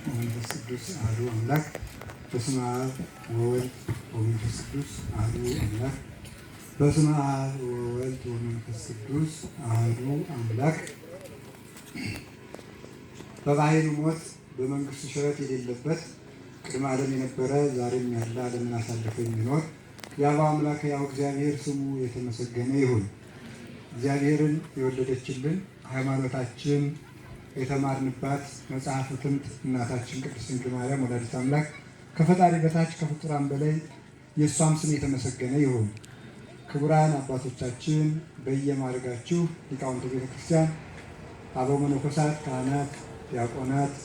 ወመንፈስ ቅዱስ አሐዱ አምላክ። በስመ አብ ወወልድ ወመንፈስ ቅዱስ አሐዱ አምላክ። በስመ አብ ወወልድ ወመንፈስ ቅዱስ አሐዱ አምላክ። በባሕርይ ሞት በመንግሥቱ ሽረት የሌለበት ቅድመ ዓለም የነበረ ዛሬም ያለ ዓለምን አሳልፎ የሚኖር የአብ አምላክ ያው እግዚአብሔር ስሙ የተመሰገነ ይሁን። እግዚአብሔርን የወለደችልን ሃይማኖታችን የተማርንባት መጽሐፈ ትምህርት እናታችን ቅድስት ድንግል ማርያም ወላዲተ አምላክ ከፈጣሪ በታች ከፍጡራን በላይ የእሷም ስም የተመሰገነ ይሁን። ክቡራን አባቶቻችን በየማዕረጋችሁ ሊቃውንተ ቤተ ክርስቲያን፣ አበው መነኮሳት፣ ካህናት፣ ዲያቆናት፣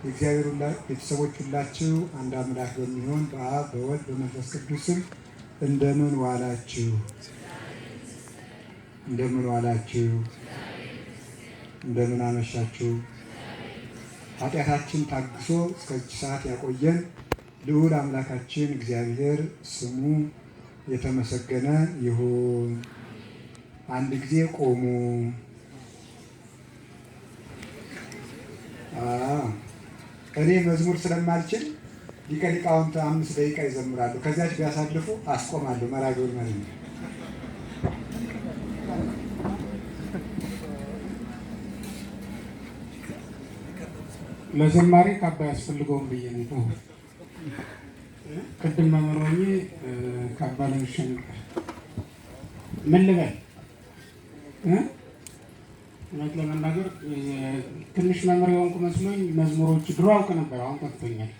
የእግዚአብሔር ቤተሰቦች ሁላችሁ አንድ አምላክ በሚሆን በአብ በወልድ በመንፈስ ቅዱስ ስም እንደምን ዋላችሁ? እንደምን ዋላችሁ? እንደምን አመሻችሁ? ኃጢአታችን ታግሶ እስከዚህ ሰዓት ያቆየን ልዑል አምላካችን እግዚአብሔር ስሙ የተመሰገነ ይሁን። አንድ ጊዜ ቆሙ። እኔ መዝሙር ስለማልችል ሊቀ ሊቃውንት 5 ደቂቃ ይዘምራሉ። ከዚያች ቢያሳልፉ አስቆማለሁ። መራጊውን ማለት ነው። ለዘማሪ ካባ ያስፈልገውም ብዬ ነው። ቅድም መምህሮኜ ካባ ለብሼ ነበር። ምን ልበል? እውነት ለመናገር ትንሽ መምህር የሆንኩ መስሎኝ መዝሙሮች ድሮ አውቅ ነበር፣ አሁን ጠፍቶኛል።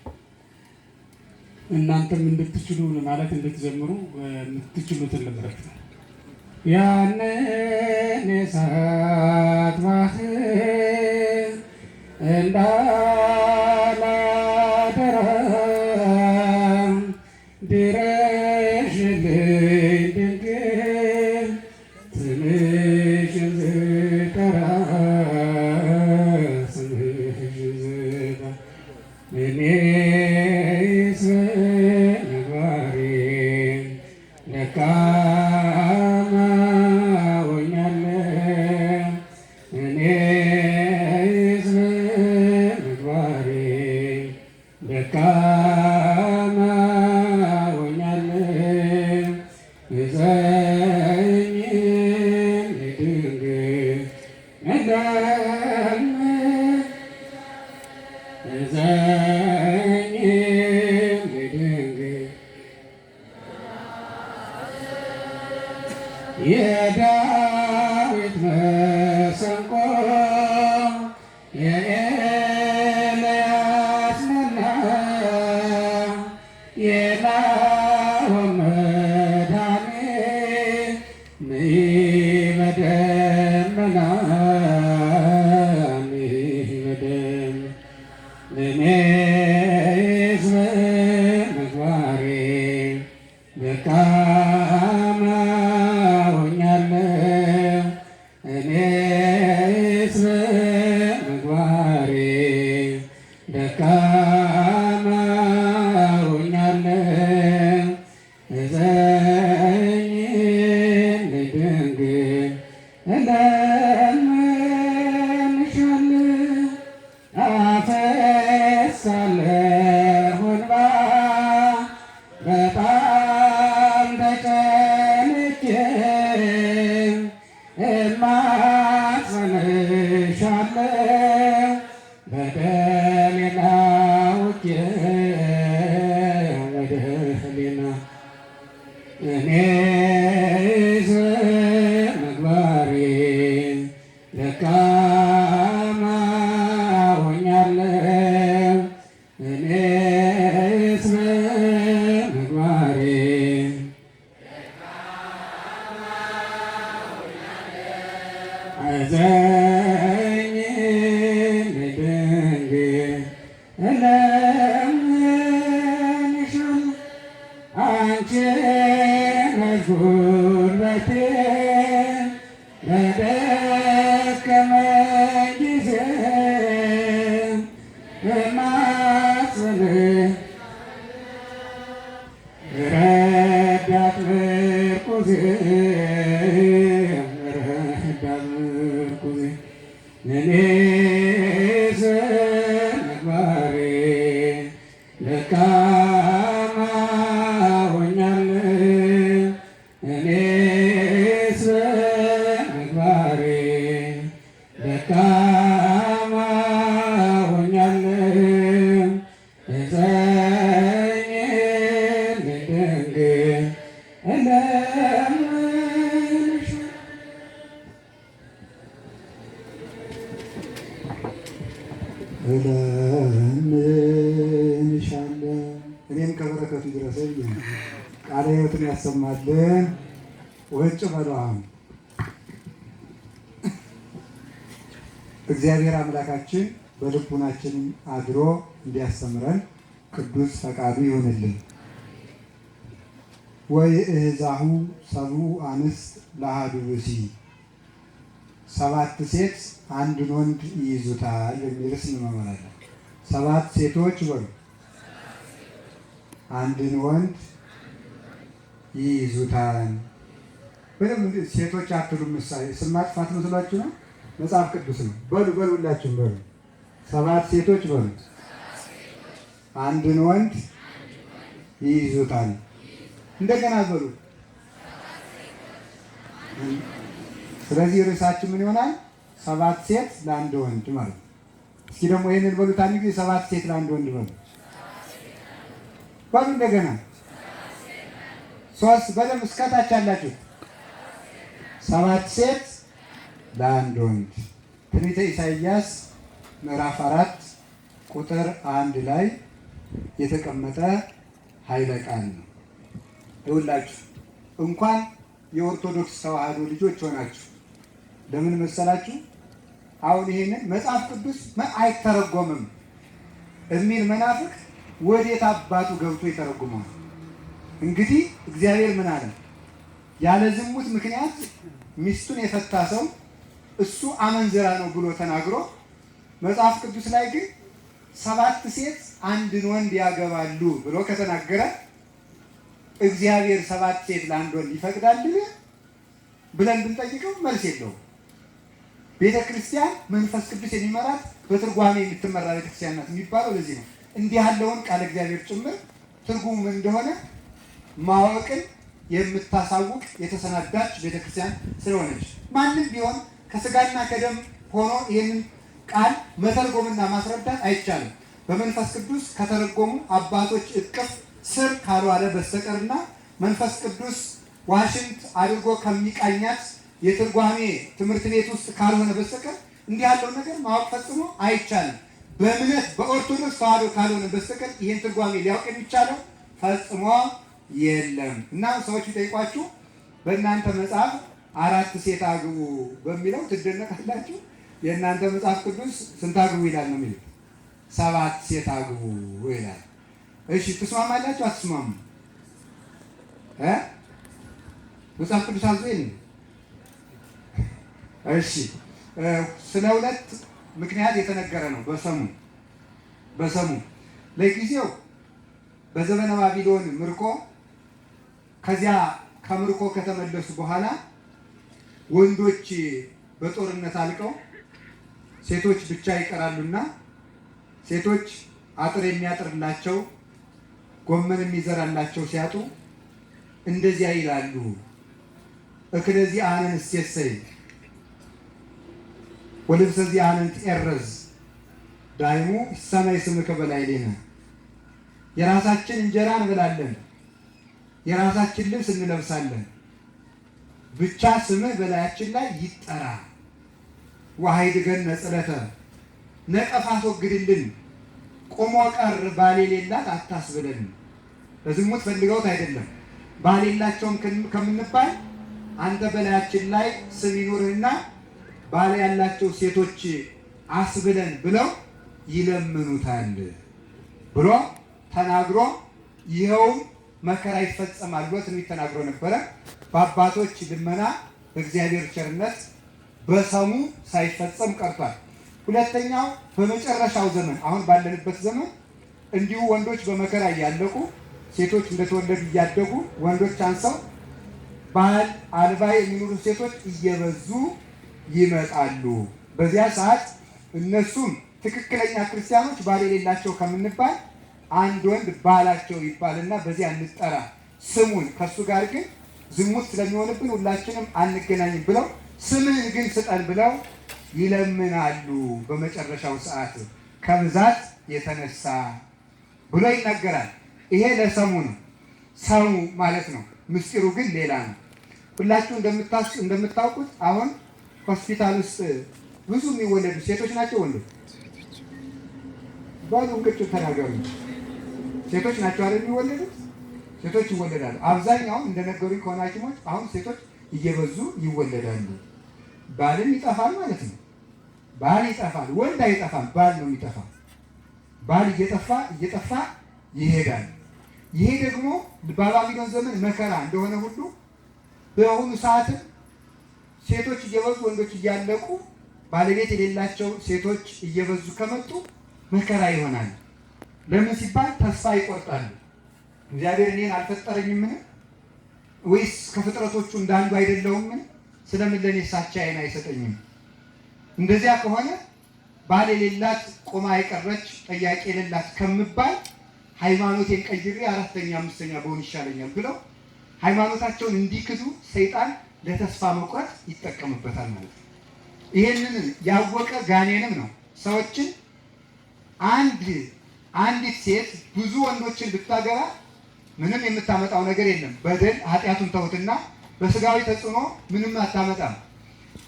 እናንተም እንድትችሉ ማለት እንድትዘምሩ የምትችሉትን ልምረት ነው። ያንን የእሳት ባህር እንዳላደራ ድረሽልኝ ድንግል ስምሽን ስጠራ ስምሽን ስጠራ እኔስ በምግባሬ ደካማ ሆኛለሁ። እኔስ በምግባሬ ደካማ ሆኛለሁ። እዘኝ ድንግል እዘኝ ድንግል የዳዊት መሰንቆ የኤልያስ መና የናሆም መድኃኒት ንኢ በደመና ንኢ በደመና እኔስ በምግባሬ ደካማ ሆኛለሁ። እኔስ በምግባሬ ደካማ ሆኛለሁ። እዘኝ ድንግል እለምንሻለሁ። አፈሳለሁ እንባ በጣም ተጨንቄ እማጸንሻለሁ በደሌን አውቄ በደሌን እኔስ በምግባሬ ደካማ ሆኛለሁ። እኔስ በምግባሬ እዘኝ ድንግል እለምንሻለሁ። አንቺ ነሽ ጉልበቴ በደከመኝ ጊዜ እማጽንሽ ረዳት ምርኩዜ ረዳት ምርኩዜ እኔስ በምግባሬ እንለምንሻለን። እኔም ከበረከቱ ይድረሰኝ። ቃለ ሕይወትን ያሰማልን። ወጭ በለዋም እግዚአብሔር አምላካችን በልቡናችን አድሮ እንዲያስተምረን ቅዱስ ፈቃዱ ይሆንልን። ወይእዛሁ ሰብኡ አንስት ለአሐዱ ብእሲ፣ 7 ሴት አንድን ወንድ ይይዙታል የሚል ርዕስ እንመማራለን። 7 ሴቶች በሉ አንድን ወንድ ይይዙታል። በደምብ ሴቶች አትሉም። ምሳሌ ስም ማጥፋት መስሏችሁ ነው? መጽሐፍ ቅዱስ ነው። በሉ ሁላችሁም በሉ 7 ሴቶች በሉ አንድን ወንድ ይይዙታል። እንደገና በሉ። ስለዚህ ርዕሳችን ምን ይሆናል? 7 ሴት ለአንድ ወንድ ማለት ነው። እስኪ ደግሞ ይህንን በሉት አንድ ጊዜ 7 ሴት ለአንድ ወንድ በሉ በሉ። እንደገና 3 በደምብ እስከታች ያላችሁ 7 ሴት ለአንድ ወንድ። ትንቢተ ኢሳይያስ ምዕራፍ 4 ቁጥር 1 ላይ የተቀመጠ ኃይለ ቃል ነው። ይኸውላችሁ እንኳን የኦርቶዶክስ ተዋሕዶ ልጆች ሆናችሁ ለምን መሰላችሁ? አሁን ይሄንን መጽሐፍ ቅዱስ አይተረጎምም የሚል መናፍቅ ወዴት አባቱ ገብቶ ይተረጉመዋል? እንግዲህ እግዚአብሔር ምን አለ? ያለ ዝሙት ምክንያት ሚስቱን የፈታ ሰው እሱ አመንዝራ ነው ብሎ ተናግሮ፣ መጽሐፍ ቅዱስ ላይ ግን 7 ሴት አንድን ወንድ ያገባሉ ብሎ ከተናገረ እግዚአብሔር 7 ሴት ለአንድ ወንድ ይፈቅዳል ብለን ብንጠይቀው መልስ የለውም። ቤተ ክርስቲያን መንፈስ ቅዱስ የሚመራት በትርጓሜ የምትመራ ቤተክርስቲያን ናት የሚባለው ለዚህ ነው። እንዲህ ያለውን ቃል እግዚአብሔር ጭምር ትርጉሙ ምን እንደሆነ ማወቅን የምታሳውቅ የተሰናዳች ቤተክርስቲያን ስለሆነች ማንም ቢሆን ከስጋና ከደም ሆኖ ይህንን ቃል መተርጎምና ማስረዳት አይቻልም። በመንፈስ ቅዱስ ከተረጎሙ አባቶች እቅፍ ስር ካልዋለ በስተቀርና መንፈስ ቅዱስ ዋሽንት አድርጎ ከሚቃኛት የትርጓሜ ትምህርት ቤት ውስጥ ካልሆነ በስተቀር እንዲህ ያለው ነገር ማወቅ ፈጽሞ አይቻልም። በእምነት በኦርቶዶክስ ተዋሕዶ ካልሆነ በስተቀር ይህን ትርጓሜ ሊያውቅ የሚቻለው ፈጽሞ የለም። እና ሰዎች ቢጠይቋችሁ በእናንተ መጽሐፍ 4 ሴት አግቡ በሚለው ትደነቃላችሁ። የእናንተ መጽሐፍ ቅዱስ ስንት አግቡ ይላል ነው የሚለው? 7 ሴት አግቡ ይላል። እሺ ትስማማላችሁ? አትስማሙ? መጽሐፍ ቅዱስ አዞ የለም? እሺ ስለ 2 ምክንያት የተነገረ ነው። በሰሙ ለጊዜው በዘመነ ባቢሎን ምርኮ ከዚያ ከምርኮ ከተመለሱ በኋላ ወንዶች በጦርነት አልቀው ሴቶች ብቻ ይቀራሉና ሴቶች አጥር የሚያጥርላቸው ጎመን የሚዘራላቸው ሲያጡ እንደዚያ ይላሉ። እክለዚህ አነን እሴሰይ ወልብሰዚህ አነን ትኤረዝ ዳይሙ ሰማይ ስምከ በላዕሌነ። የራሳችን እንጀራ እንበላለን፣ የራሳችን ልብስ እንለብሳለን፣ ብቻ ስምህ በላያችን ላይ ይጠራ። ወሀይድገን ነጽለተ ነቀፋ አስወግድልን፣ ቆሞ ቀር ባል የሌላት አታስብለን። በዝሙት ፈልገውት አይደለም፣ ባል የላቸውም ከምንባል አንተ በላያችን ላይ ስም ይኑርህና ባል ያላቸው ሴቶች አስብለን ብለው ይለምኑታል ብሎ ተናግሮ ይኸውም መከራ ይፈጸማል ብሎ ትንቢት ተናግሮ ነበረ። በአባቶች ልመና በእግዚአብሔር ቸርነት በሰሙ ሳይፈጸም ቀርቷል። ሁለተኛው በመጨረሻው ዘመን አሁን ባለንበት ዘመን እንዲሁ ወንዶች በመከራ እያለቁ ሴቶች እንደተወለዱ እያደጉ ወንዶች አንሰው ባል አልባ የሚኖሩ ሴቶች እየበዙ ይመጣሉ። በዚያ ሰዓት እነሱም ትክክለኛ ክርስቲያኖች ባል የሌላቸው ከምንባል አንድ ወንድ ባላቸው ይባልና በዚያ እንጠራ ስሙን ከሱ ጋር ግን ዝሙት ስለሚሆንብን ሁላችንም አንገናኝም ብለው ስምህን ግን ስጠን ብለው ይለምናሉ። በመጨረሻው ሰዓት ከብዛት የተነሳ ብሎ ይናገራል። ይሄ ለሰሙ ነው፣ ሰሙ ማለት ነው። ምስጢሩ ግን ሌላ ነው። ሁላችሁ እንደምታውቁት አሁን ሆስፒታል ውስጥ ብዙ የሚወለዱ ሴቶች ናቸው ወንዶች? ባሉ እንቅጭ ተናገሩ። ሴቶች ናቸው አይደል የሚወለዱት? ሴቶች ይወለዳሉ። አብዛኛውን እንደነገሩኝ ከሆነ ሐኪሞች አሁን ሴቶች እየበዙ ይወለዳሉ። ባልም ይጠፋል ማለት ነው። ባል ይጠፋል፣ ወንድ አይጠፋም፣ ባል ነው የሚጠፋ። ባል እየጠፋ ይሄዳል። ይሄ ደግሞ በባቢሎን ዘመን መከራ እንደሆነ ሁሉ በአሁኑ ሰዓትም ሴቶች እየበዙ ወንዶች እያለቁ ባለቤት የሌላቸው ሴቶች እየበዙ ከመጡ መከራ ይሆናል። ለምን ሲባል ተስፋ ይቆርጣሉ። እግዚአብሔር እኔን አልፈጠረኝምን? ወይስ ከፍጥረቶቹ እንዳንዱ አይደለሁምን? ስለምን ለእኔ ሳቻዬን አይሰጠኝም? እንደዚያ ከሆነ ባል የሌላት ቆማ የቀረች ጠያቂ የሌላት ከምባል ሃይማኖቴን ቀይሬ አራተኛ አምስተኛ በሆን ይሻለኛል ብለው ሃይማኖታቸውን እንዲክዱ ሰይጣን ለተስፋ መቁረጥ ይጠቀምበታል ማለት ነው። ይሄንን ያወቀ ጋኔንም ነው ሰዎችን አንዲት ሴት ብዙ ወንዶችን ብታገባ ምንም የምታመጣው ነገር የለም። በደል ኃጢአቱን ተውትና በስጋዊ ተጽዕኖ ምንም አታመጣም።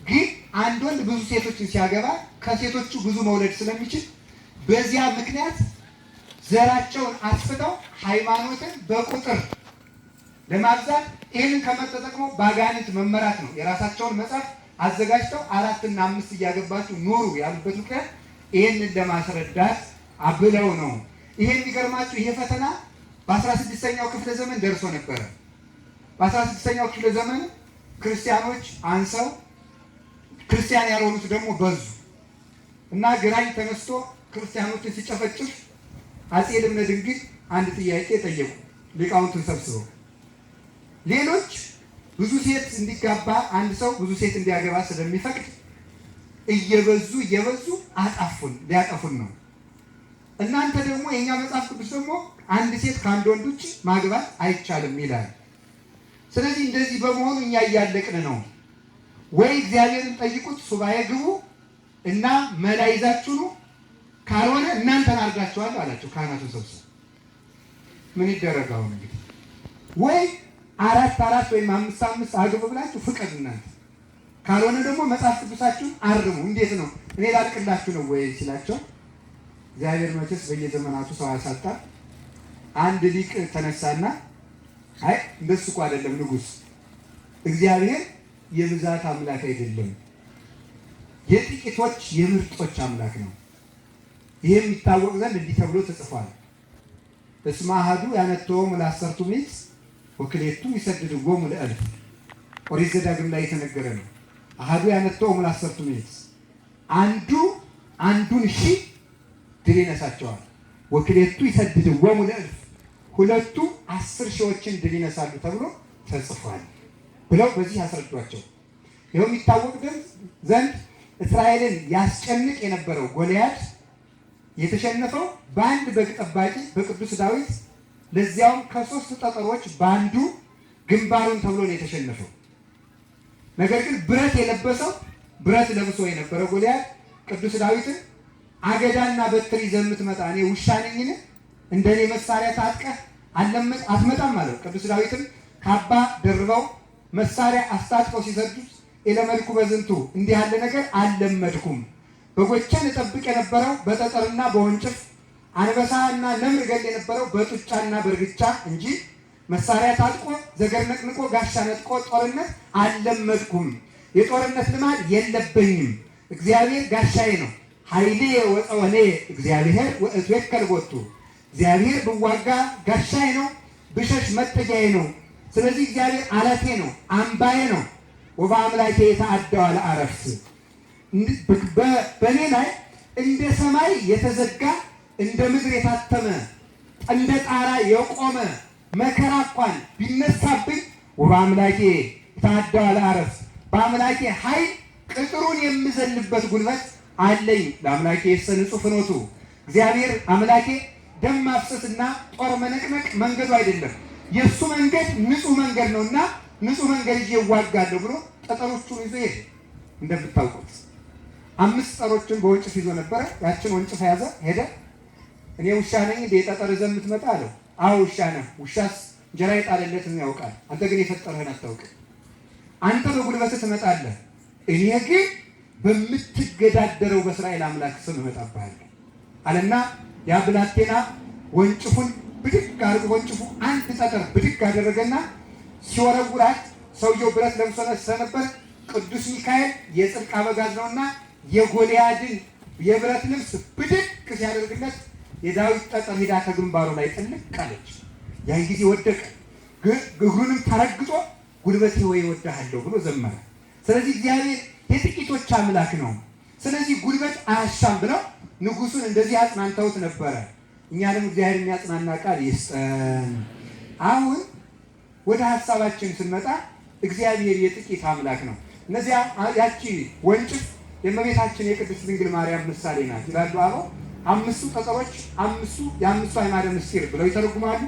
ግን አንድ ወንድ ብዙ ሴቶችን ሲያገባ ከሴቶቹ ብዙ መውለድ ስለሚችል በዚያ ምክንያት ዘራቸውን አስፍተው ሃይማኖትን በቁጥር ለማብዛት ይህንን ከመጠቀመው ባጋንንት መመራት ነው። የራሳቸውን መጽሐፍ አዘጋጅተው 4 እና 5 እያገባችሁ ኑሩ ያሉበት ምክንያት ይህንን ለማስረዳት አብለው ነው። ይሄ የሚገርማችሁ ይሄ ፈተና በ16ኛው ክፍለ ዘመን ደርሶ ነበረ። በ16ኛው ክፍለ ዘመን ክርስቲያኖች አንሰው ክርስቲያን ያልሆኑት ደግሞ በዙ እና ግራኝ ተነስቶ ክርስቲያኖችን ሲጨፈጭፍ አፄ ልብነ ድንግል አንድ ጥያቄ ጠየቁ። ሊቃውንቱን ሰብስበው ሌሎች ብዙ ሴት እንዲጋባ አንድ ሰው ብዙ ሴት እንዲያገባ ስለሚፈቅድ እየበዙ ሊያጠፉን ነው። እናንተ ደግሞ የኛ መጽሐፍ ቅዱስ ደግሞ አንድ ሴት ከአንድ ወንድ ውጭ ማግባት አይቻልም ይላል። ስለዚህ እንደዚህ በመሆኑ እኛ እያለቅን ነው። ወይ እግዚአብሔርን ጠይቁት፣ ሱባኤ ግቡ እና መላ ይዛችሁ ነው፣ ካልሆነ እናንተን አድርጋችኋለሁ አላቸው። ካህናቱን ሰብስበው ምን ይደረጋው እንግዲህ ወይ 4 ወይም 5 አግቡ ብላችሁ ፍቀዱ እናንተ፣ ካልሆነ ደግሞ መጽሐፍ ቅዱሳችሁን አርሙ። እንዴት ነው እኔ ላልቅላችሁ ነው ወይ ሲላቸው፣ እግዚአብሔር መቼስ በየዘመናቱ ሰው ያሳጣል። አንድ ሊቅ ተነሳና አይ እንደሱ እኮ አይደለም ንጉሥ፣ እግዚአብሔር የብዛት አምላክ አይደለም፣ የጥቂቶች የምርጦች አምላክ ነው። ይሄ የሚታወቅ ዘንድ እንዲህ ተብሎ ተጽፏል። እስመ አሐዱ ያነጥቶሙ ለአሰርቱ ምዕት ወክልኤቱ ይሰድድዎሙ ለእልፍ። ኦሪት ዘዳግም ላይ የተነገረ ነው። አሐዱ ያነጥቶሙ ለአሰርቱ ምዕት፣ አንዱን ሺህ ድል ይነሳቸዋል። ወክልኤቱ ይሰድድዎሙ ለእልፍ፣ ሁለቱ 10 ሺዎችን ድል ይነሳሉ ተብሎ ተጽፏል ብለው በዚህ ያስረዷቸው። ይኸው የሚታወቅ ዘንድ እስራኤልን ያስጨንቅ የነበረው ጎልያድ የተሸነፈው በአንድ በግ ጠባቂ በቅዱስ ዳዊት፣ ለዚያውም ከ3 ጠጠሮች በአንዱ ግንባሩን ተብሎ ነው የተሸነፈው። ነገር ግን ብረት ለብሶ የነበረው ጎልያድ ቅዱስ ዳዊትን አገዳና በትር ይዘህ የምትመጣ እኔ ውሻ ነኝን? እንደኔ መሳሪያ ታጥቀህ አትመጣም አለው። ቅዱስ ዳዊትም ካባ ደርበው መሳሪያ አስታጥቀው ሲሰዱት ኤለመልኩ በዝንቱ እንዲህ ያለ ነገር አልለመድኩም፣ በጎችን እጠብቅ የነበረው በጠጠርና በወንጭፍ አንበሳና ነምር ገል የነበረው በጡጫና በእርግጫ እንጂ መሳሪያ ታጥቆ ዘገር ነቅንቆ ጋሻ ነጥቆ ጦርነት አልለመድኩም። የጦርነት ልማድ የለብኝም። እግዚአብሔር ጋሻዬ ነው። ኃይሌ ወፀወኔ እግዚአብሔር ወእትወከል ቦቱ። እግዚአብሔር ብዋጋ ጋሻዬ ነው፣ ብሸሽ መጠጊያዬ ነው። ስለዚህ እግዚአብሔር አለቴ ነው፣ አምባዬ ነው። ወበአምላኬ የተአደው አለ አረፍት። በእኔ ላይ እንደ ሰማይ የተዘጋ እንደ ምድር የታተመ እንደ ጣራ የቆመ መከራ እንኳን ቢነሳብኝ ወበአምላኬ የተአደው አለ አረፍት፣ በአምላኬ ኃይል ቅጥሩን የምዘልበት ጉልበት አለኝ። ለአምላኬ የሰንጹ ፍኖቱ። እግዚአብሔር አምላኬ ደም ማፍሰስና ጦር መነቅነቅ መንገዱ አይደለም፣ የእሱ መንገድ ንጹህ መንገድ ነውና ንጹህ መንገድ ይዤ እዋጋለሁ ብሎ ጠጠሮቹን ይዞ ሄደ። እንደምታውቁት 5 ጠጠሮችን በወንጭፍ ይዞ ነበረ። ያችን ወንጭፍ ያዘ፣ ሄደ። እኔ ውሻ ነኝ እንደ ጠጠር ይዘህ የምትመጣ አለው። አዎ ውሻ ነህ። ውሻስ እንጀራ የጣለለትን ያውቃል፣ አንተ ግን የፈጠረህን አታውቅም። አንተ በጉልበትህ ትመጣለህ፣ እኔ ግን በምትገዳደረው በእስራኤል አምላክ ስም እመጣብሃለሁ አለና ያ ብላቴና ወንጭፉን ብድግ አድርጎ ወንጭፉ አንድ ጠጠር ብድግ አደረገና ሲወረውራት ሰውየው ብረት ለብሶ ስለነበር ቅዱስ ሚካኤል የጽድቅ አበጋዝ ነውና የጎልያድን የብረት ልብስ ብድግ ሲያደርግለት የዳዊት ጠጠር ሄዳ ከግንባሩ ላይ ጥልቅ አለች። ያን ጊዜ ወደቀ። እግሩንም ተረግጦ ጉልበቴ ሆይ እወድሃለሁ ብሎ ዘመረ። ስለዚህ እግዚአብሔር የጥቂቶች አምላክ ነው። ስለዚህ ጉልበት አያሻም ብለው ንጉሱን እንደዚህ አጽናንተውት ነበረ። እኛንም እግዚአብሔር የሚያጽናና ቃል ይስጠን። አሁን ወደ ሀሳባችን ስንመጣ እግዚአብሔር የጥቂት አምላክ ነው። እነዚያ ያቺ ወንጭፍ የእመቤታችን የቅድስት ድንግል ማርያም ምሳሌ ናት ይላሉ አበው። አምስቱ ጠጠሮች የአምስቱ አዕማደ ምስጢር ብለው ይተረጉማሉ።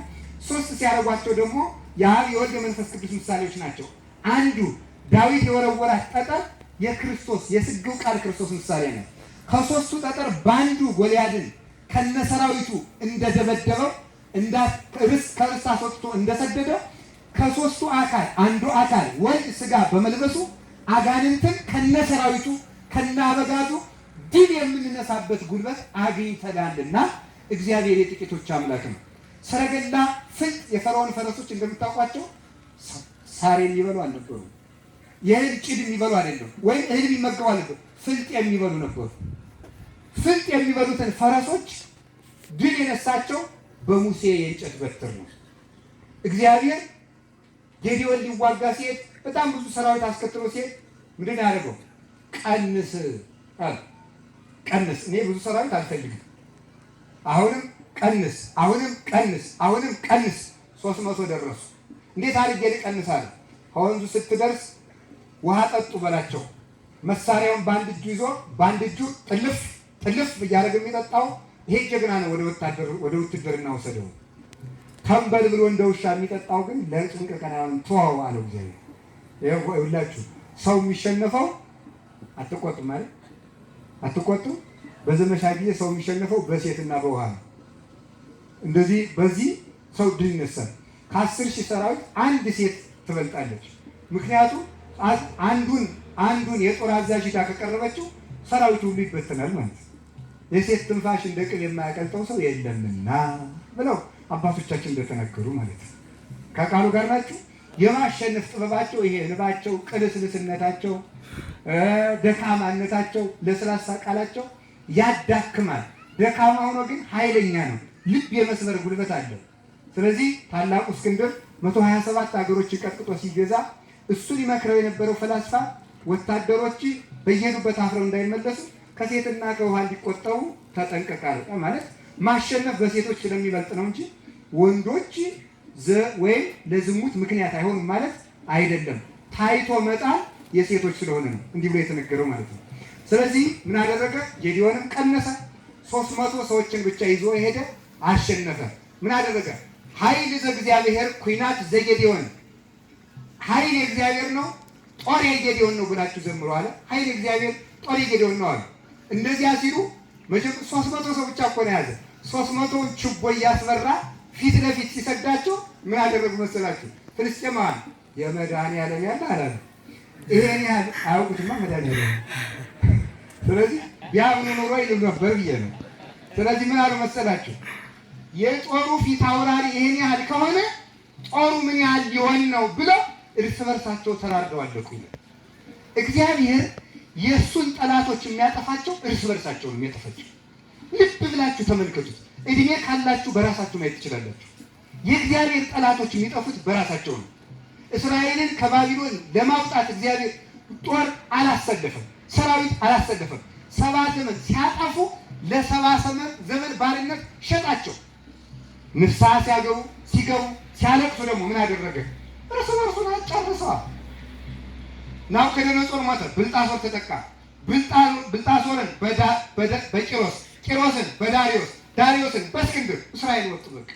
3 ሲያደርጓቸው ደግሞ የአብ የወልድ መንፈስ ቅዱስ ምሳሌዎች ናቸው። አንዱ ዳዊት የወረወራት ጠጠር የክርስቶስ የስግው ቃል ክርስቶስ ምሳሌ ነው። ከ3ቱ ጠጠር በአንዱ ጎልያድን ከነሰራዊቱ እንደደበደበው ከርስት አስወጥቶ እንደሰደደው ከ3ቱ አካል አንዱ አካል ወልድ ሥጋ በመልበሱ አጋንንትን ከነሰራዊቱ ከነአበጋዙ ድል የምንነሳበት ጉልበት አግኝተናልና እግዚአብሔር የጥቂቶች አምላክ ነው። ሰረገላ፣ ፍልጥ የፈርዖን ፈረሶች እንደምታውቋቸው ሳር የሚበሉ አልነበሩ። የእህል ጭድ የሚበሉ አይደለም፣ ወይም እህል የሚመገቡ አልነበሩ። ፍልጥ የሚበሉ ነበሩ። ፍልጥ የሚበሉትን ፈረሶች ድል የነሳቸው በሙሴ የእንጨት በትር ነው። እግዚአብሔር ጌዲዮን ሊዋጋ ሲሄድ በጣም ብዙ ሰራዊት አስከትሎ ሲሄድ ምንድን ያደርገው? ቀንስ አለ። ቀንስ፣ እኔ ብዙ ሰራዊት አልፈልግም። አሁንም ቀንስ፣ አሁንም ቀንስ፣ አሁንም ቀንስ። 300 ደረሱ። እንዴት አድርጌ ልቀንስ አለ። ከወንዙ ስትደርስ ውሃ ጠጡ በላቸው። መሳሪያውን በአንድ እጁ ይዞ በአንድ እጁ ጥልፍ ጥልፍ እያደረገ የሚጠጣው ይሄ ጀግና ነው። ወደ ውትድርና ወሰደው። ተንበል ብሎ እንደ ውሻ የሚጠጣው ግን ለጭንቅ ቀናውን ተዋው አለው እግዚአብሔር። ይኸውላችሁ ሰው የሚሸነፈው አትቆጡ ማለት አትቆጡ። በዘመቻ ጊዜ ሰው የሚሸነፈው በሴትና በውሃ ነው። እንደዚህ በዚህ ሰው ድል ይነሳል። ከ10,000 ሰራዊት አንድ ሴት ትበልጣለች። ምክንያቱም አንዱን የጦር አዛዥ ሄዳ ከቀረበችው ሰራዊቱ ሁሉ ይበተናል ማለት ነው። የሴት ትንፋሽ እንደ ቅል የማያቀልጠው ሰው የለምና ብለው አባቶቻችን እንደተናገሩ ማለት ነው። ከቃሉ ጋር ናችሁ። የማሸነፍ ጥበባቸው ይሄ ልባቸው፣ ቅልስልስነታቸው፣ ደካማነታቸው፣ ለስላሳ ቃላቸው ያዳክማል። ደካማ ሆኖ ግን ኃይለኛ ነው። ልብ የመስመር ጉልበት አለው። ስለዚህ ታላቁ እስክንድር 127 ሀገሮችን ቀጥቅጦ ሲገዛ እሱን ይመክረው የነበረው ፈላስፋ ወታደሮች በየሄዱበት አፍረው እንዳይመለሱ ከሴትና ከውሃ እንዲቆጠቡ ተጠንቀቃል። ማለት ማሸነፍ በሴቶች ስለሚበልጥ ነው እንጂ ወንዶች ወይም ለዝሙት ምክንያት አይሆኑም ማለት አይደለም። ታይቶ መጣል የሴቶች ስለሆነ ነው እንዲህ ብሎ የተነገረው ማለት ነው። ስለዚህ ምን አደረገ? ጌዲዮንም ቀነሰ። 300 ሰዎችን ብቻ ይዞ ሄደ፣ አሸነፈ። ምን አደረገ? ኃይል ዘእግዚአብሔር ኩናት ዘጌዲዮን፣ ኃይል የእግዚአብሔር ነው ጦር የጌዲዮን ነው ብላችሁ ዘምሩ አለ። ኃይል የእግዚአብሔር ጦር የጌዲዮን ነው አለ። እንደዚያ ሲሉ መጀመሪያ 300 ሰው ብቻ እኮ ነው ያዘ። 300ውን ችቦ እያስበራ ፊት ለፊት ሲሰዳቸው ምን አደረጉ መሰላችሁ? ፍልስጤማውያን የመድኃኒዓለም ያለ አላለ። ይሄን ያህል አያውቁትማ መድኃኒዓለም። ስለዚህ ቢያምኑ ኖሮ ይሉ ነበር ብዬ ነው። ስለዚህ ምን አሉ መሰላችሁ? የጦሩ ፊት አውራሪ ይሄን ያህል ከሆነ ጦሩ ምን ያህል ሊሆን ነው ብለው እርስ በርሳቸው ተራርደው አለቁ። እግዚአብሔር የእሱን ጠላቶች የሚያጠፋቸው እርስ በርሳቸው ነው የሚያጠፋቸው። ልብ ብላችሁ ተመልከቱት። እድሜ ካላችሁ በራሳችሁ ማየት ትችላላችሁ። የእግዚአብሔር ጠላቶች የሚጠፉት በራሳቸው ነው። እስራኤልን ከባቢሎን ለማውጣት እግዚአብሔር ጦር አላሰለፈም፣ ሰራዊት አላሰለፈም። 70 ዘመን ሲያጠፉ ለ70 ዘመን ባርነት ሸጣቸው። ንስሐ ሲገቡ ሲያለቅሱ ደግሞ ምን አደረገ? እርስ በርሱን አጨርሰዋል። ናቡከደነፆር ሞተ፣ ብልጣሶር ተጠቃ። ብልጣሶርን በቂሮስ፣ ቂሮስን በዳሪዮስ፣ ዳሪዮስን በእስክንድር እስራኤል ወጡ። በቃ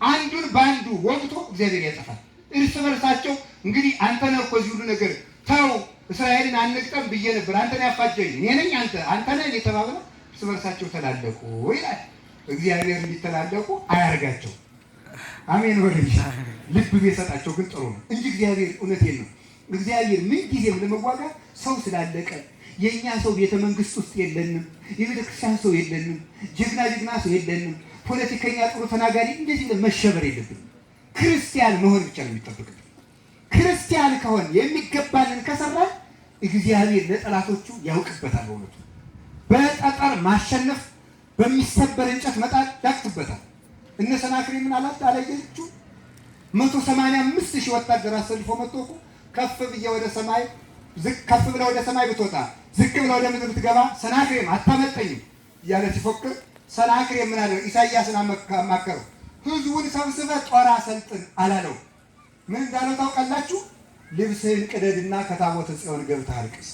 አንዱን በአንዱ ወቅቶ እግዚአብሔር ያጠፋል። እርስ በርሳቸው እንግዲህ አንተ ነህ እኮ እዚህ ሁሉ ነገር ተው እስራኤልን አንቅጠም ብዬ ነበር፣ አንተ ነህ ያፋጀኝ፣ እኔ ነኝ አንተ ነህ የተባብለው እርስ በርሳቸው ተላለቁ ይላል። እግዚአብሔር እንዲተላለቁ አያርጋቸው። አሜን ወልኝ። ልብ ቢሰጣቸው ግን ጥሩ ነው እንጂ እግዚአብሔር እውነቴን ነው። እግዚአብሔር ምን ጊዜም ለመዋጋት ሰው ስላለቀ የእኛ ሰው ቤተ መንግስት ውስጥ የለንም፣ የቤተ ክርስቲያን ሰው የለንም፣ ጀግና ሰው የለንም፣ ፖለቲከኛ ጥሩ ተናጋሪ እንደዚህ መሸበር የለብንም። ክርስቲያን መሆን ብቻ ነው የሚጠበቅብን። ክርስቲያን ከሆን የሚገባንን ከሰራን እግዚአብሔር ለጠላቶቹ ያውቅበታል። በእውነቱ በጠጠር ማሸነፍ በሚሰበር እንጨት መጣል ያቅትበታል። እነ ሰናክሬምን አላየችው? 185,000 ወታደር አሰልፎ መጥቶ እኮ ከፍ ብዬ ወደ ሰማይ ከፍ ብላ ወደ ሰማይ ብትወጣ ዝቅ ብላ ወደ ምድር ብትገባ ሰናክሬም አታመልጠኝም እያለ ሲፎክር ሰናክሬም ምን አለው? ኢሳይያስን አማከረው። ህዝቡን ሰብስበህ ጦር አሰልጥን አላለው። ምን እንዳለው ታውቃላችሁ? ልብስህን ቅደድና ከታቦተ ጽዮን ገብተህ አልቅስ።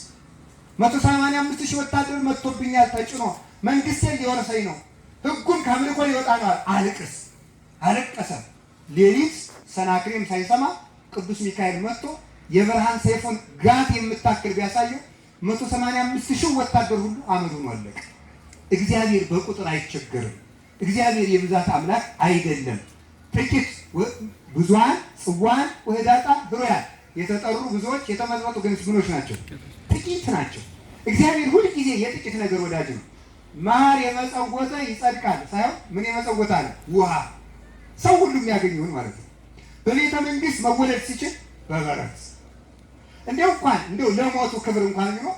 185,000 ወታደር መጥቶብኛል ተጭኖ መንግስቴን ሊወርሰኝ ነው፣ ህጉን ከአምልኮ ሊወጣ ነው። አልቅስ። አለቀሰ። ሌሊት ሰናክሬም ሳይሰማ ቅዱስ ሚካኤል መጥቶ የብርሃን ሰይፉን ጋት የምታክል ቢያሳየው 185,000 ወታደር ሁሉ አመዱን አለቀ። እግዚአብሔር በቁጥር አይቸገርም። እግዚአብሔር የብዛት አምላክ አይደለም። ጥቂት ብዙሃን ጽዋን ወህዳጣን ብሩያን የተጠሩ ብዙዎች የተመረጡ ግን ምኖች ናቸው፣ ጥቂት ናቸው። እግዚአብሔር ሁልጊዜ የጥቂት ነገር ወዳጅ ነው። ማር የመጸወተ ይጸድቃል ሳይሆን ምን የመጸወተ አለ? ውሃ። ሰው ሁሉ የሚያገኘውን ማለት ነው። በቤተ መንግስት መወለድ ሲችል በበረት እንደው ለሞቱ ክብር እንኳን ቢኖር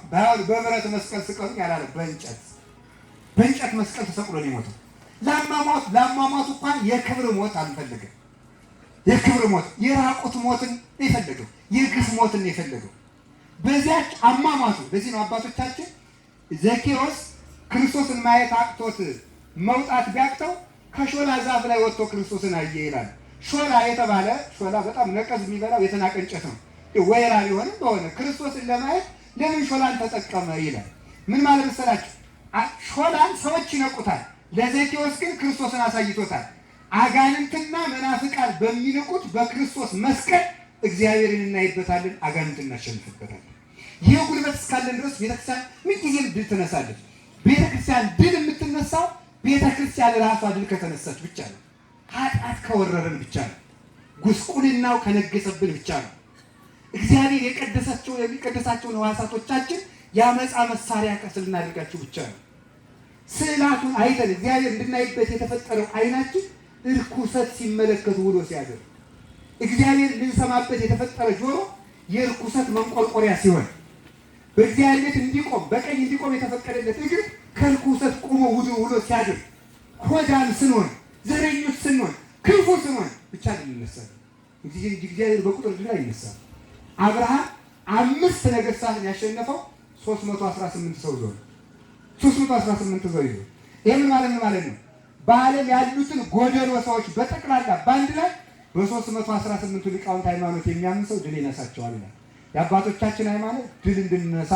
በብረት መስቀል ስቀሉኝ ያላለ በእንጨት መስቀል ተሰቅሎ ነው የሞተው። ለአሟሟቱ እንኳን የክብር ሞት አልፈልግም። የክብር ሞት የራቁት ሞትን የፈለገው የግፍ ሞትን የፈለገው በዚያች አሟሟቱ። በዚህ ነው አባቶቻችን ዘኬዎስ ክርስቶስን ማየት አቅቶት መውጣት ቢያቅተው ከሾላ ዛፍ ላይ ወጥቶ ክርስቶስን አየ ይላል። ሾላ የተባለ ሾላ በጣም ነቀዝ የሚበላው የተናቀ እንጨት ነው። ወይራ ቢሆንም በሆነ ክርስቶስን ለማየት ለምን ሾላን ተጠቀመ ይላል። ምን ማለት መሰላችሁ? ሾላን ሰዎች ይነቁታል፣ ለዘኬዎስ ግን ክርስቶስን አሳይቶታል። አጋንንትና መናፍቃን በሚንቁት በክርስቶስ መስቀል እግዚአብሔርን እናይበታለን፣ አጋንንትን እናሸንፍበታለን። ይህ ጉልበት እስካለን ድረስ ቤተክርስቲያን ምንጊዜም ድል ትነሳለች። ቤተክርስቲያን ድል የምትነሳው ቤተክርስቲያን ራሷ ድል ከተነሳች ብቻ ነው። ኃጢአት ከወረረን ብቻ ነው። ጉስቁልናው ከነገሰብን ብቻ ነው። እግዚአብሔር የቀደሳቸውን ሕዋሳቶቻችን የአመፃ መሳሪያ ከስል እናደርጋቸው ብቻ ነው። ስዕላቱን አይተን እግዚአብሔር እንድናይበት የተፈጠረው አይናችን እርኩሰት ሲመለከቱ ውሎ ሲያደር፣ እግዚአብሔር ልንሰማበት የተፈጠረ ጆሮ የእርኩሰት መንቆርቆሪያ ሲሆን፣ በእግዚአብሔር ቤት እንዲቆም በቀኝ እንዲቆም የተፈቀደለት እግር ከእርኩሰት ቆሞ ውሎ ሲያድር፣ ሆዳም ስንሆን፣ ዘረኞች ስንሆን፣ ክፉ ስንሆን ብቻ ልንነሳል። እግዚአብሔር በቁጥር ድል አይነሳል። አብርሃም 5 ነገሥታትን ያሸነፈው 318 ሰው ይዞ 318 ሰው ይዞ። ይሄ ምን ማለት ነው? በዓለም ያሉትን ጎደሎ ሰዎች በጠቅላላ በአንድ ላይ በ318 ሊቃውንት ሃይማኖት የሚያምን ሰው ድል ይነሳቸዋል ይላል። የአባቶቻችን ሃይማኖት ድል እንድንነሳ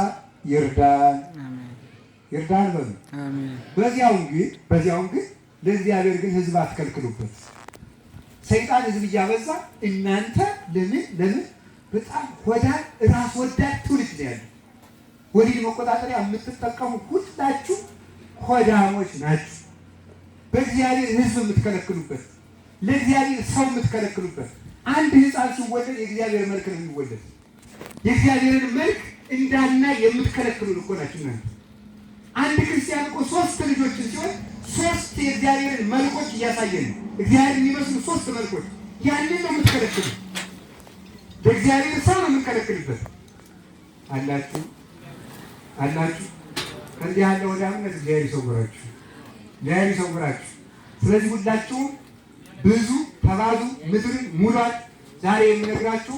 ይርዳን በሉ። በዚያውም ግን ለእግዚአብሔር ግን ሕዝብ አትከልክሉበት። ሰይጣን ሕዝብ እያበዛ እናንተ ለምን በጣም ሆዳን ራስ ወዳድ ትውልድ ነው ያለው። ወዲህ መቆጣጠሪያ የምትጠቀሙ ሁላችሁ ሆዳሞች ናችሁ። በእግዚአብሔር ሕዝብ የምትከለክሉበት፣ ለእግዚአብሔር ሰው የምትከለክሉበት። አንድ ሕፃን ሲወለድ የእግዚአብሔር መልክ ነው የሚወለድ። የእግዚአብሔርን መልክ እንዳናይ የምትከለክሉ እኮ ናችሁ እናንተ። አንድ ክርስቲያን እኮ 3 ልጆችን ሲሆን 3 የእግዚአብሔርን መልኮች እያሳየን ነው። እግዚአብሔር የሚመስሉ 3 መልኮች ያንን ነው የምትከለክሉ። በእግዚአብሔር ሰው ነው የምትከለክልበት። አላችሁ ከእንዲህ ያለ ወዳምነት እግዚአብሔር ይሰውራችሁ። ስለዚህ ሁላችሁም ብዙ ተባዙ፣ ምድርን ሙሏት። ዛሬ የምነግራችሁ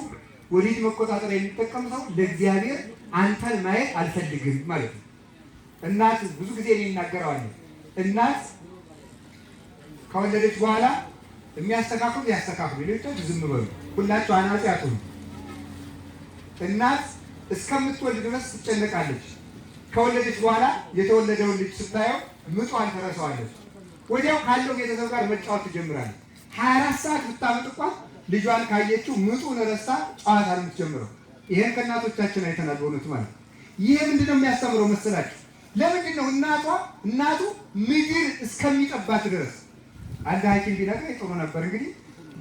ወዲህ መቆጣጠሪያ የሚጠቀም ሰው ለእግዚአብሔር አንተን ማየት አልፈልግም ማለት ነው። እናት ብዙ ጊዜ እኔ እናገረዋለሁ። እናት ከወለደች በኋላ የሚያስተካክሉ ሌሎች ዝም በሉ። ሁላችሁ አናጺ አትሁኑ። እናት እስከምትወልድ ድረስ ትጨነቃለች። ከወለደች በኋላ የተወለደውን ልጅ ስታየው ምጧን ትረሳዋለች። ወዲያው ካለው ቤተሰብ ጋር መጫወት ትጀምራለች። 24 ሰዓት ብታመጥ እንኳን ልጇን ካየችው ምጡን ረሳ ጨዋታ ነው የምትጀምረው። ይሄን ከእናቶቻችን አይተናል በእውነቱ ማለት። ይሄ ምንድነው የሚያስተምረው መስላችሁ? ለምንድን ነው እናቱ ምድር እስከሚጠባት ድረስ አንድ ሐኪም ቢነግረኝ ጥሩ ነበር። እንግዲህ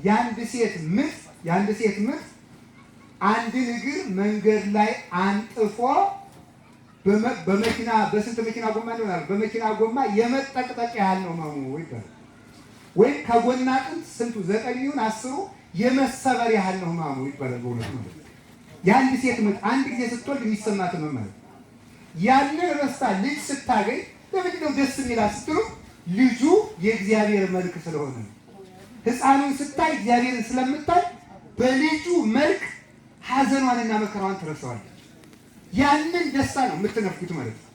የአንድ ሴት ምጥ አንድን እግር መንገድ ላይ አንጥፎ በመኪና በስንት መኪና ጎማ ይሆናል? በመኪና ጎማ የመጠቅጠቅ ያህል ነው ህመሙ ይባላል። ወይም ከጎና አጥንት ስንቱ 9 ይሁን 10 የመሰበር ያህል ነው ህመሙ ይባላል። በእውነት ነው የአንድ ሴት ምጥ አንድ ጊዜ ስትወልድ የሚሰማት ህመም ማለት ያንን ረስታ ልጅ ስታገኝ ለምንድን ነው ደስ የሚላት ስትሉ ልጁ የእግዚአብሔር መልክ ስለሆነ ነው። ህፃኑን ስታይ እግዚአብሔርን ስለምታይ በልጁ መልክ ሐዘኗንና መከራዋን ትረሳዋለች። ያንን ደስታ ነው የምትነፍኩት ማለት ነው።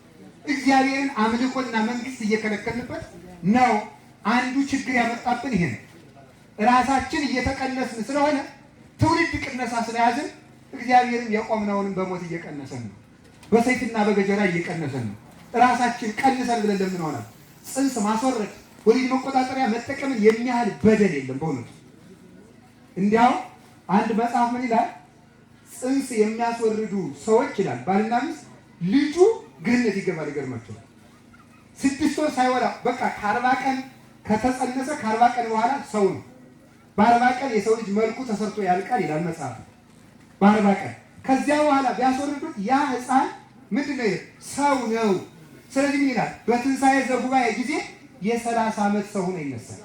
እግዚአብሔርን አምልኮና መንግስት እየከለከልንበት ነው። አንዱ ችግር ያመጣብን ይሄ ነው። ራሳችን እየተቀነስን ስለሆነ ትውልድ ቅነሳ ስለያዝን እግዚአብሔርን የቆምነውንም በሞት እየቀነሰን ነው። በሰይፍና በገጀራ እየቀነሰን ነው። ራሳችን ቀንሰን ብለን ለምን ሆናል? ጽንስ ማስወረድ ወሊድ መቆጣጠሪያ መጠቀምን የሚያህል በደል የለም በእውነቱ። እንዲያው አንድ መጽሐፍ ምን ይላል? ጽንስ የሚያስወርዱ ሰዎች ይላል ባልና ሚስት ልጁ ገነት ይገባል። ይገርማቸዋል። 6 ወር ሳይወራ በቃ ከ40 ቀን ከተጸነሰ ከ40 ቀን በኋላ ሰው ነው። በ40 ቀን የሰው ልጅ መልኩ ተሰርቶ ያልቃል ይላል መጽሐፍ። በ40 ቀን ከዚያ በኋላ ቢያስወርዱት ያ ህፃን ምንድን ነው? ሰው ነው። ስለዚህ ምን ይላል? በትንሣኤ ዘጉባኤ ጊዜ የ30 ዓመት ሰው ሆኖ ይነሳል።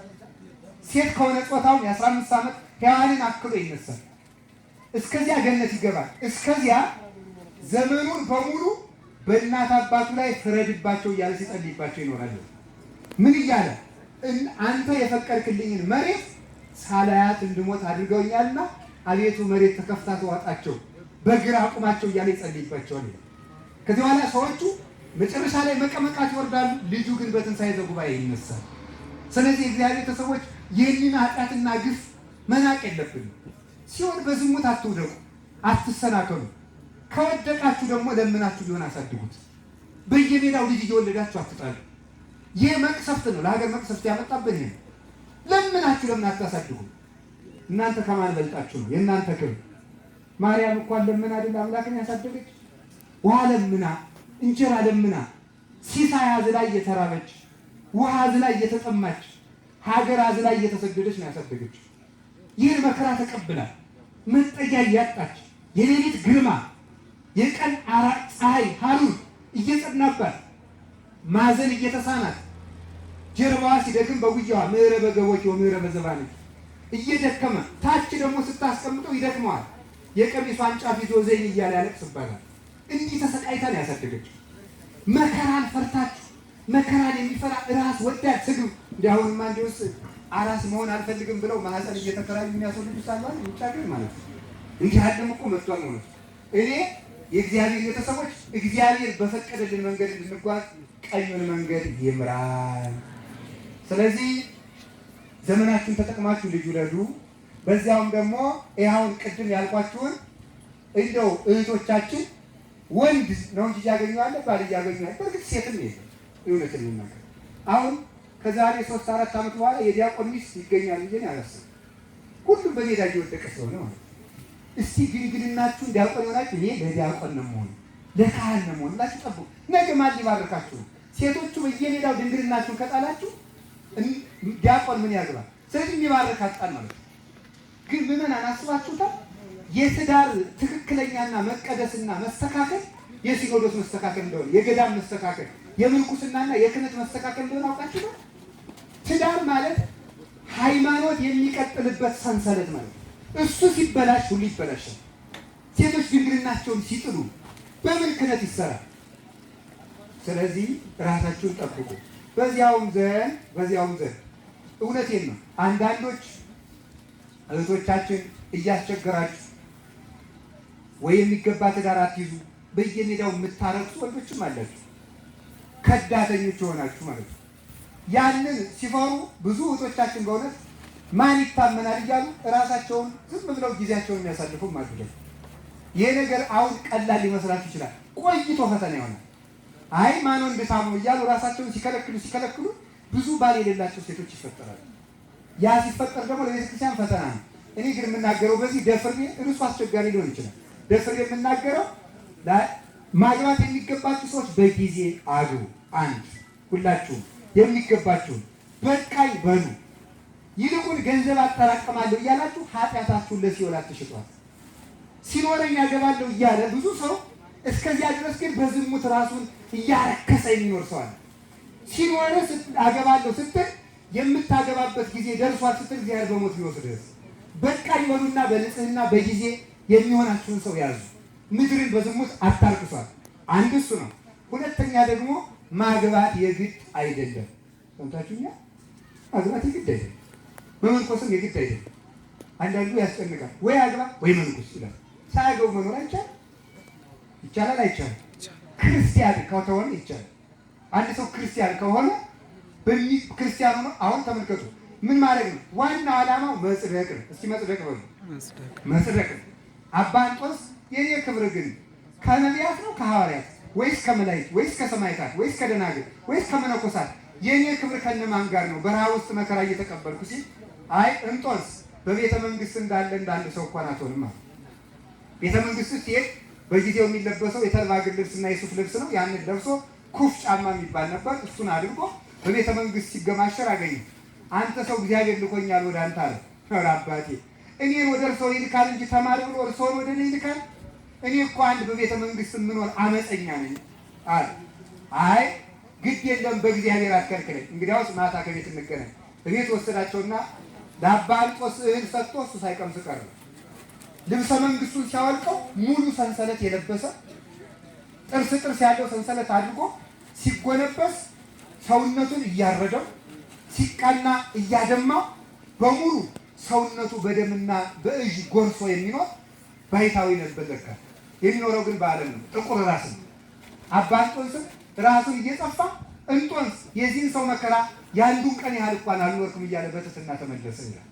ሴት ከሆነ ጾታውም የ15 ዓመት ሔዋንን አክሎ ይነሳል። እስከዚያ ገነት ይገባል። እስከዚያ ዘመኑን በሙሉ በእናት አባቱ ላይ ፍረድባቸው እያለ ሲጸልይባቸው ይኖራል። ምን እያለ? አንተ የፈቀድክልኝን መሬት ሳላያት እንድሞት አድርገውኛልና አቤቱ መሬት ተከፍታ ተዋጣቸው፣ በግራ አቁማቸው እያለ ይጸልይባቸዋል። ከዚህ በኋላ ሰዎቹ መጨረሻ ላይ መቀመቃት ይወርዳሉ። ልጁ ግን በትንሣኤ ዘጉባኤ ይነሳል። ስለዚህ እግዚአብሔር ሰዎች ይህንን ኃጢአትና ግፍ መናቅ የለብንም። ሲሆን በዝሙት አትውደቁ፣ አትሰናከሉ። ከወደቃችሁ ደግሞ ለምናችሁ ቢሆን አሳድጉት። በየሜዳው ልጅ እየወለዳችሁ አትጣሉ። ይህ መቅሰፍት ነው፣ ለሀገር መቅሰፍት ያመጣብን ይሄ። ለምናችሁ ለምን አታሳድጉ? እናንተ ከማን በልጣችሁ ነው? የእናንተ ክብር። ማርያም እንኳን ለምን አይደል አምላክን ያሳደገች? ውሃ ለምና እንጀራ ለምና ሲሳይ አዝላ እየተራበች ውሃ አዝላ እየተጠማች ሀገር አዝላ እየተሰደደች ነው ያሳደገች። ይህን መከራ ተቀብላ መጠጊያ እያጣች የሌሊት ግርማ የቀን ፀሐይ ሀሩር እየጸናባት ማዘን እየተሳናት ጀርባዋ ሲደክም በጉያዋ ምዕረ በገቦች ወምዕረ በዘባነች እየደከመ ታች ደግሞ ስታስቀምጠው ይደክመዋል። የቀሚሷን ጫፍ ይዞ ዘይን እያለ ያለቅስባታል። እንዲህ ተሰቃይታን ያሳደገችው። መከራን ፈርታችሁ መከራን የሚፈራ ራስ ወዳድ ስግብ እንዲያውንማ እንዲውስ አራስ መሆን አልፈልግም ብለው ማህፀን እየተከራዩ የሚያስወልዱ ሳሏል ውጭ ሀገር ማለት ነው። እንዲህ አለም እኮ መጥቷል ማለት ነው። እኔ የእግዚአብሔር ቤተሰቦች እግዚአብሔር በፈቀደልን መንገድ እንድንጓዝ ቀኙን መንገድ ይምራል። ስለዚህ ዘመናችሁን ተጠቅማችሁ ልጅ ውለዱ። በዚያውም ደግሞ ይኸውን ቅድም ያልኳችሁን እንደው እህቶቻችን ወንድ ነው እንጂ እያገኘዋለ ባል እያገኘዋለ በእርግጥ ሴትም የለም። እውነትን ልናገር አሁን ከዛሬ 3-4 ዓመት በኋላ የዲያቆን ሚስት ይገኛል ብዬ አላስብም። ሁሉም በሜዳ እየወደቀ ስለሆነ ማለት ነው። እስቲ ግንግልናችሁን ዲያቆን ይሆናችሁ እኔ ለዲያቆን ነው የምሆነው ለካህን ነው የምሆነው ብላችሁ ጠብቁ። ነገ ማን ሊባርካችሁ ነው? ሴቶቹ በየሜዳው ድንግልናችሁን ከጣላችሁ ዲያቆን ምን ያግባል? ስለዚህ የሚባርክ አጣን ማለት ነው። ግን ምዕመናን አስባችሁታል? የትዳር ትክክለኛና መቀደስና መስተካከል የሲኖዶስ መስተካከል እንደሆነ፣ የገዳም መስተካከል፣ የምንኩስናና የክህነት መስተካከል እንደሆነ አውቃችሁ ነው። ትዳር ማለት ሃይማኖት የሚቀጥልበት ሰንሰለት ማለት ነው። እሱ ሲበላሽ ሁሉ ይበላሻል። ሴቶች ድንግልናቸውን ሲጥሉ በምን ክህነት ይሰራል? ስለዚህ ራሳችሁን ጠብቁ። በዚያውም ዘንድ እውነቴን ነው አንዳንዶች እህቶቻችን እያስቸገራችሁ ወይ የሚገባ ትዳር አትይዙ በየሜዳው የምታረግሱ ወንዶችም አላችሁ። ከዳተኞች የሆናችሁ ማለት ነው። ያንን ሲፈሩ ብዙ እህቶቻችን በእውነት ማን ይታመናል እያሉ እራሳቸውን ዝም ብለው ጊዜያቸውን የሚያሳልፉም አሉ። ይሄ ነገር አሁን ቀላል ሊመስላችሁ ይችላል። ቆይቶ ፈተና ይሆናል። አይ ማን ወንድ ታሙ እያሉ ራሳቸውን ሲከለክሉ ብዙ ባል የሌላቸው ሴቶች ይፈጠራሉ። ያ ሲፈጠር ደግሞ ለቤተክርስቲያን ፈተና ነው። እኔ ግን የምናገረው በዚህ ደፍሬ እርሱ አስቸጋሪ ሊሆን ይችላል። ደፍሬ የምናገረው ማግባት የሚገባችሁ ሰዎች በጊዜ አግቡ። አንድ ሁላችሁም የሚገባችሁን በቃኝ በሉ። ይልቁን ገንዘብ አጠራቀማለሁ እያላችሁ ኃጢአታችሁን ለሲኦል አትሽጧት። ሲኖረኝ ያገባለሁ እያለ ብዙ ሰው እስከዚያ ድረስ ግን በዝሙት ራሱን እያረከሰ የሚኖር ሰው አለ። ሲኖርህ አገባለሁ ስትል የምታገባበት ጊዜ ደርሷል ስትል እግዚአብሔር በሞት ሊወስድህ በቃ ይበሉና በንጽህና በጊዜ የሚሆናችሁን ሰው ያዙ። ምድርን በዝሙት አታርክሷል። አንድ እሱ ነው። ሁለተኛ ደግሞ ማግባት የግድ አይደለም። ሰምታችሁኛል? ማግባት የግድ አይደለም። መመንኮስም የግድ አይደለም። አንዳንዱ ያስጨንቃል። ወይ አግባ ወይ መንኩስ ይላል። ሳያገቡ መኖር አይቻልም? ይቻላል አይቻልም? ክርስቲያን ከተሆነ ይቻላል። አንድ ሰው ክርስቲያን ከሆነ ክርስቲያን ሆኖ አሁን ተመልከቱ ምን ማድረግ ነው? ዋናው ዓላማው መጽደቅ ነው። እስኪ መጽደቅ በሉ። መጽደቅ ነው። አባ እንጦንስ የኔ ክብር ግን ከነቢያት ነው ከሐዋርያት ወይስ ከመላእክት ወይስ ከሰማዕታት ወይስ ከደናግል ወይስ ከመነኮሳት የኔ ክብር ከነማን ጋር ነው በረሃ ውስጥ መከራ እየተቀበልኩ ሲል፣ አይ እንጦንስ በቤተ መንግስት እንዳለ ሰው እንኳን አትሆንም አለ። ቤተ መንግስት ሲሄድ በጊዜው የሚለበሰው የተልባ እግር ልብስና የሱፍ ልብስ ነው። ያንን ለብሶ ኩፍ ጫማ የሚባል ነበር። እሱን አድርጎ በቤተ መንግስት ሲገማሸር አገኘ። አንተ ሰው እግዚአብሔር ልኮኛል ወደ አንተ አለ። ኧረ አባቴ እኔን ወደ እርስዎ ይልካል እንጂ ተማሪ ብሎ እርስዎን ወደ እኔ ይልካል? እኔ እኮ አንድ በቤተ መንግስት የምኖር አመፀኛ ነኝ አለ። አይ ግድ የለም በእግዚአብሔር አትከልክለኝ፣ እንግዲያውስ ማታ ከቤት እንገናኝ። እቤት ወሰዳቸውና ለአባ እንጦንስ እህል ሰጥቶ እሱ ሳይቀምስ ቀረ። ልብሰ መንግስቱን ሲያወልቀው ሙሉ ሰንሰለት የለበሰ ጥርስ ያለው ሰንሰለት አድርጎ ሲጎነበስ ሰውነቱን እያረደው ሲቃና እያደማው በሙሉ ሰውነቱ በደምና በእዥ ጎርሶ የሚኖር ባይታዊ ነበር። ለካ የሚኖረው ግን በዓለም ነው። ጥቁር ራስ ነው። አባ እንጦንስም ራሱን እየጠፋ እንጦንስ የዚህን ሰው መከራ የአንዱን ቀን ያህል እንኳን አልኖርኩም እያለ በትሕትና ተመለሰ ይላል።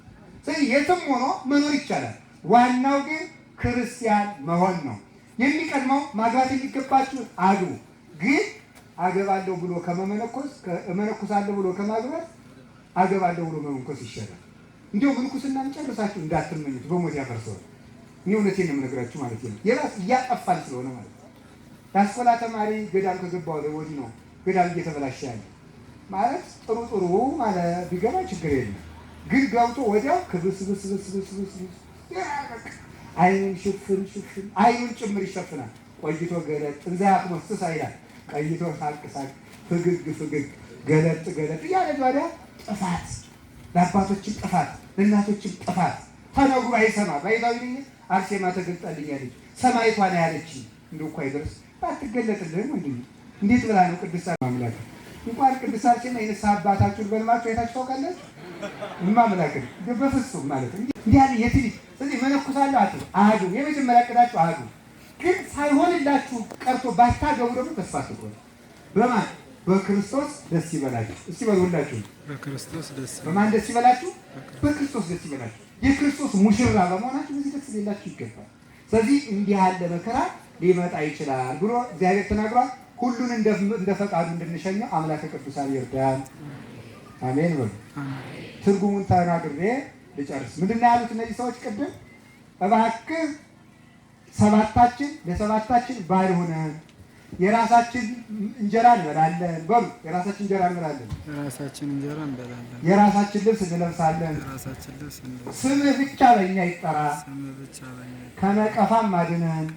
ስለዚህ የትም ሆኖ መኖር ይቻላል። ዋናው ግን ክርስቲያን መሆን ነው። የሚቀድመው ማግባት የሚገባችሁ አግቡ። ግን አገባለሁ ብሎ ከመመነኮስ እመነኩሳለሁ ብሎ ከማግባት አገባለሁ ብሎ መመንኮስ ይሻላል። እንዲሁ ምንኩስና ጨርሳችሁ እንዳትመኙት፣ በሞት ያፈርሰዋል። እኔ እውነቴን ነው የምነግራችሁ ማለት ነው። የራስ እያጠፋን ስለሆነ ማለት ነው። የአስኮላ ተማሪ ገዳም ከገባው ወዲህ ነው ገዳም እየተበላሸ ያለ ማለት ጥሩ ማለት ቢገባ ችግር የለም። ግን ገብቶ ወዲያው ክብስብስብስብስብስ አይኑን ሽፍን አይኑን ጭምር ይሸፍናል። ቆይቶ ገለጥ እንዛ ያክመስ ሳይላል ቀይቶ ሳቅ ፍግግ ገለጥ እያለ ወዲያ ጥፋት፣ ለአባቶችም ጥፋት፣ ለእናቶችም ጥፋት ተነግሮ አይሰማ። ባይዛዊ አርሴማ ተገልጣልኛለች ሰማይቷ ነው ያለች። እንደው እኮ አይደርስ ባትገለጥልህም እንዴት ብላ ነው ቅድስት አምላክ እንኳን ቅድስት አርሴማ የንስሐ አባታችሁን በልማችሁ አይታችሁ ታውቃላችሁ? እማምላክ በፍጹም ማለት እንዲህ ያለ የትልጅ ስለዚህ መነኩሳለሁ አትሉ። የመጀመሪያ ዕቅዳችሁ አዱ። ግን ሳይሆንላችሁ ቀርቶ ባታገቡ ደግሞ ተስፋ አትቁረጡ። በማን በክርስቶስ ደስ ይበላችሁ። እስቲ በሉላችሁ በክርስቶስ ደስ በማን ደስ ይበላችሁ? በክርስቶስ ደስ ይበላችሁ። የክርስቶስ ሙሽራ በመሆናችሁ በዚህ ደስ ሊላችሁ ይገባል። ስለዚህ እንዲህ ያለ መከራ ሊመጣ ይችላል ብሎ እግዚአብሔር ተናግሯል። ሁሉን እንደ ፈቃዱ እንድንሸኘው አምላከ ቅዱሳን ይርዳን። አሜን በሉ። ትርጉሙን ተናግሬ ልጨርስ። ምንድን ነው ያሉት እነዚህ ሰዎች ቅድም? እባክህ ሰባታችን ለሰባታችን ባል ሆነን የራሳችን እንጀራ እንበላለን በሉ። የራሳችን እንጀራ እንበላለን፣ የራሳችን ልብስ እንለብሳለን፣ ስምህ ብቻ በእኛ ይጠራ፣ ከነቀፋም አድነን።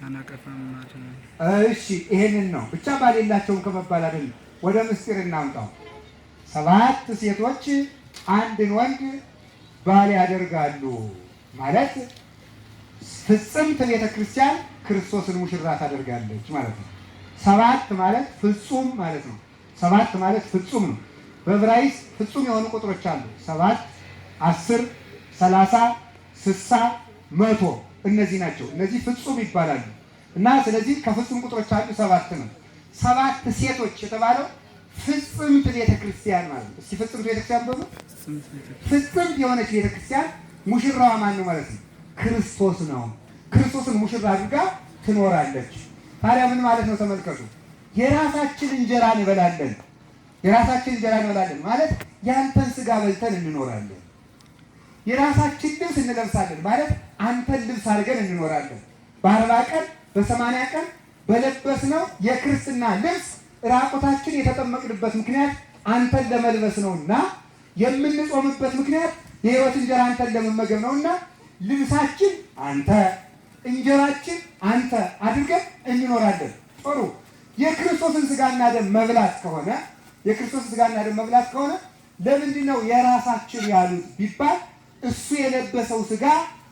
እሺ ይሄንን ነው ብቻ ባል የላቸውም ከመባል አይደለም። ወደ ምስጢር እናምጣው። 7 ሴቶች አንድን ወንድ ባል ያደርጋሉ ማለት ፍጽምት ቤተክርስቲያን ክርስቶስን ሙሽራ ታደርጋለች ማለት ነው። 7 ማለት ፍጹም ማለት ነው። 7 ማለት ፍጹም ነው። በዕብራይስጥ ፍጹም የሆኑ ቁጥሮች አሉ። 7፣ 10፣ 30፣ 60፣ 100 እነዚህ ናቸው። እነዚህ ፍጹም ይባላሉ። እና ስለዚህ ከፍጹም ቁጥሮች አንዱ 7 ነው። 7 ሴቶች የተባለው ፍጽምት ቤተክርስቲያን ማለት ነው። እስኪ ፍጽምት ቤተክርስቲያን በሉ። ፍጽምት የሆነች ቤተክርስቲያን ሙሽራዋ ማን ነው ማለት ነው? ክርስቶስ ነው። ክርስቶስን ሙሽራ አድርጋ ትኖራለች። ታዲያ ምን ማለት ነው? ተመልከቱ። የራሳችን እንጀራ እንበላለን። የራሳችን እንጀራ እንበላለን ማለት ያንተን ስጋ በልተን እንኖራለን። የራሳችን ልብስ እንለብሳለን ማለት አንተን ልብስ አድርገን እንኖራለን። በ40 ቀን በ80 ቀን በለበስነው የክርስትና ልብስ ራቆታችን የተጠመቅንበት ምክንያት አንተን ለመልበስ ነውና፣ የምንጾምበት ምክንያት የሕይወት እንጀራ አንተን ለመመገብ ነውና ልብሳችን አንተ፣ እንጀራችን አንተ አድርገን እንኖራለን። ጥሩ የክርስቶስን ስጋና ደም መብላት ከሆነ ለምንድን ነው የራሳችን ያሉት ቢባል እሱ የለበሰው ስጋ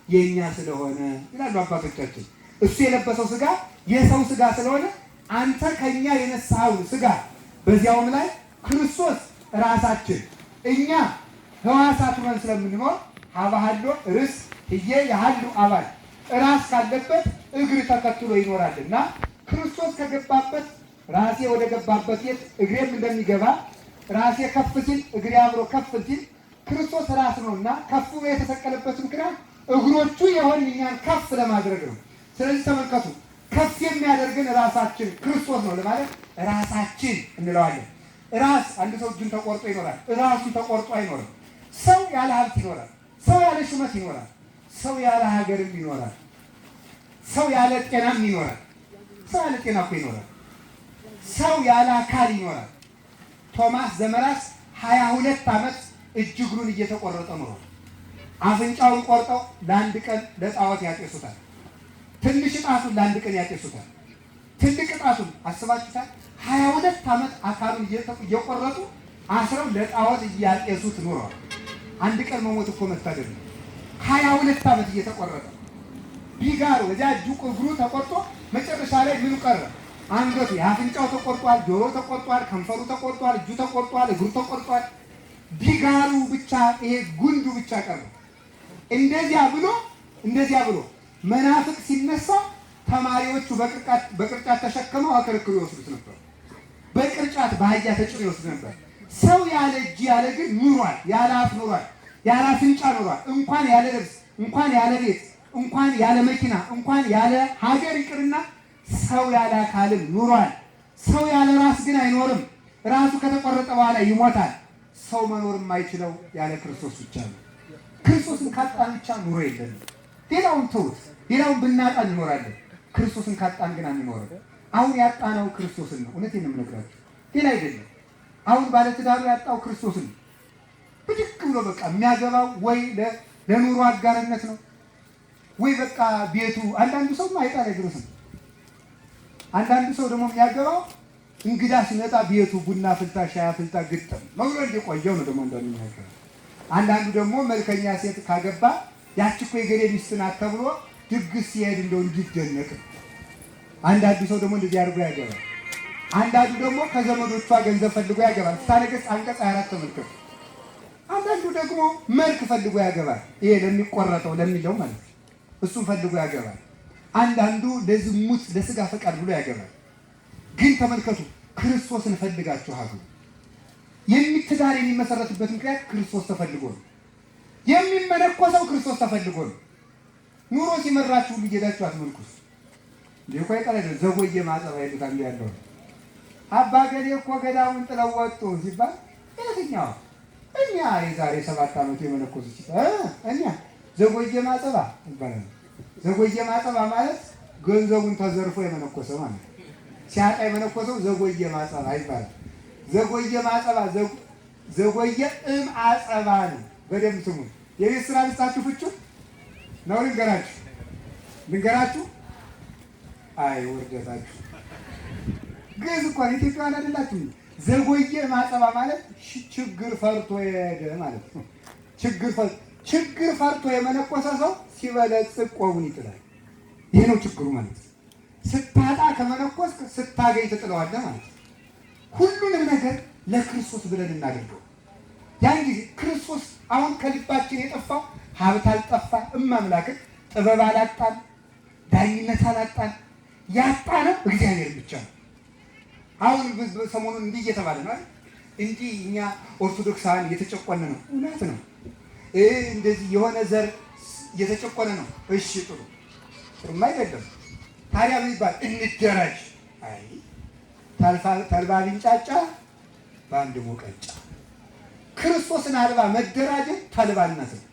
የኛ ስለሆነ ይላሉ አባቶቻችን። እሱ የለበሰው ስጋ የሰው ስጋ ስለሆነ አንተ ከኛ የነሳውን ስጋ በዚያውም ላይ ክርስቶስ ራሳችን እኛ ሕዋሳት ሆነን ስለምንኖር ሀባሃሎ ርስ እየ ያህሉ አባል ራስ ካለበት እግር ተከትሎ ይኖራልና ክርስቶስ ከገባበት ራሴ ወደ ገባበት የት እግሬም እንደሚገባ ራሴ ከፍ ሲል እግሬ አብሮ ከፍ ሲል ክርስቶስ ራስ ነውና ከፍ ብሎ የተሰቀለበት ምክንያት እግሮቹ የሆን እኛን ከፍ ለማድረግ ነው። ስለዚህ ተመልከቱ፣ ከፍ የሚያደርግን ራሳችን ክርስቶስ ነው ለማለት ራሳችን እንለዋለን። ራስ አንድ ሰው እጁን ተቆርጦ ይኖራል፣ ራሱን ተቆርጦ አይኖርም። ሰው ያለ ሀብት ይኖራል፣ ሰው ያለ ሹመት ይኖራል፣ ሰው ያለ ሀገርም ይኖራል፣ ሰው ያለ ጤናም ይኖራል። ሰው ያለ ጤና እኮ ይኖራል፣ ሰው ያለ አካል ይኖራል። ቶማስ ዘመራስ 22 ዓመት እጅ እግሩን እየተቆረጠ ኖሯል። አፍንጫውን ቆርጠው ለአንድ ቀን ለጣዖት ያጤሱታል። ትንሽ ጣቱን ለአንድ ቀን ያጤሱታል። ትልቅ ጣቱን አስባችሁታል? 22 ዓመት አካሉን እየቆረጡ አስረው ለጣዖት እያጤሱት ኖረዋል። አንድ ቀን መሞት እኮ መታደል ነው። 22 ዓመት እየተቆረጠ ቢጋሩ እዚያ እግሩ ተቆርጦ መጨረሻ ላይ ምኑ ቀረ? አንገቱ፣ የአፍንጫው ተቆርጧል፣ ጆሮ ተቆርጧል፣ ከንፈሩ ተቆርጧል፣ እጁ ተቆርጧል፣ እግሩ ተቆርጧል። ቢጋሩ ብቻ ይሄ ጉንዱ ብቻ ቀረ። እንደዚያ ብሎ መናፍቅ ሲነሳ ተማሪዎቹ በቅርጫት ተሸክመው አከርክሮ ይወስዱት ነበር። በቅርጫት በአህያ ተጭኖ ይወስዱ ነበር። ሰው ያለ እጅ ያለ እግር ኑሯል፣ ያለ አፍ ኑሯል፣ ያለ አፍንጫ ኑሯል። እንኳን ያለ ልብስ፣ እንኳን ያለ ቤት፣ እንኳን ያለ መኪና፣ እንኳን ያለ ሀገር ይቅርና ሰው ያለ አካልም ኑሯል። ሰው ያለ ራስ ግን አይኖርም። ራሱ ከተቆረጠ በኋላ ይሞታል። ሰው መኖር የማይችለው ያለ ክርስቶስ ብቻ ነው። ክርስቶስን ካጣን ብቻ ኑሮ የለንም። ሌላውን ተውት፣ ሌላውን ብናጣ እንኖራለን። ክርስቶስን ካጣን ግን አንኖርም። አሁን ያጣነው ክርስቶስን ነው። እውነቴን ነው የምነግራችሁ፣ ሌላ አይደለም። አሁን ባለትዳሩ ያጣው ክርስቶስን ነው። ብድግ ብሎ በቃ የሚያገባው ወይ ለኑሮ አጋርነት ነው ወይ በቃ ቤቱ። አንዳንዱ ሰው አይጣ ላይ ድረስ ነው። አንዳንዱ ሰው ደግሞ የሚያገባው እንግዳ ሲመጣ ቤቱ ቡና ፍልታ ሻይ ፍልታ ግጥም መውለድ እንደቆየው ነው ደግሞ እንደሚናገረው። አንዳንዱ ደግሞ መልከኛ ሴት ካገባ ያቺ እኮ የገሌ ሚስት ናት ተብሎ ድግስ ሲሄድ እንደው እንዲደነቅ። አንዳንዱ ሰው ደግሞ እንደዚህ አድርጎ ያገባል። አንዳንዱ ደግሞ ከዘመዶቿ ገንዘብ ፈልጎ ያገባል። ፍትሐ አንቀጽ 24 ተመልከቱ። አንዳንዱ ደግሞ መልክ ፈልጎ ያገባል። ይሄ ለሚቆረጠው ለሚለው ማለት እሱም ፈልጎ ያገባል። አንዳንዱ ለዝሙት ለስጋ ፈቃድ ብሎ ያገባል። ግን ተመልከቱ፣ ክርስቶስን ፈልጋችሁ አግቡ። ትዳር የሚመሰረትበት ምክንያት ክርስቶስ ተፈልጎ ነው። የሚመነኮሰው ክርስቶስ ተፈልጎ ነው። ኑሮ ሲመራችሁ ሁሉ እየሄዳችሁ አትመልኩስ። ለኮ ይቀለደ ዘጎየ ማጸባ ይሉታል ያለው አባ ገሌ እኮ ገዳሙን ጥለው ወጡ ሲባል የትኛው እኛ የዛሬ 7 ዓመት የመነኮሱ እኛ ዘጎየ ማጸባ ይባላል። ዘጎየ ማጸባ ማለት ገንዘቡን ተዘርፎ የመነኮሰ ማለት ነው። ሲያጣ የመነኮሰው ዘጎየ ማጸባ ይባላል። ዘጎየ ማጸባ ዘጎየ አጸባ ነው። በደምብ ስሙ። የቤት ስራ ልስጣችሁ ፍቹ ነው። ልንገራችሁ። አይ ወርደታችሁ ግዝ እኮ ኢትዮጵያውያን አይደላችሁ። ዘጎየ ማጸባ ማለት ችግር ፈርቶ የሄደ ማለት ነው። ችግር ፈርቶ የመነኮሰ ሰው ሲበለጽግ ቆቡን ይጥላል። ይሄ ነው ችግሩ ማለት ነው። ስታጣ ከመነኮስ ስታገኝ ትጥለዋለህ ማለት ነው። ሁሉንም ነገር ለክርስቶስ ብለን እናደርገው። ያን ጊዜ ክርስቶስ አሁን ከልባችን የጠፋው ሀብት አልጠፋ፣ እማምላክን ጥበብ አላጣን፣ ዳኝነት አላጣን። ያጣነው እግዚአብሔር ብቻ ነው። አሁን ሰሞኑን እንዲህ እየተባለ ነው አይደል? እንዲህ እኛ ኦርቶዶክሳውያን እየተጨቆነ ነው። እውነት ነው። እንደዚህ የሆነ ዘር እየተጨቆነ ነው። እሺ ጥሩም አይደለም። ታዲያ ምን ይባል? እንደራጅ። አይ ተልባ ቢንጫጫ በአንድ ሙቀጫ። ክርስቶስን አልባ መደራጀት ተልባነት ነው።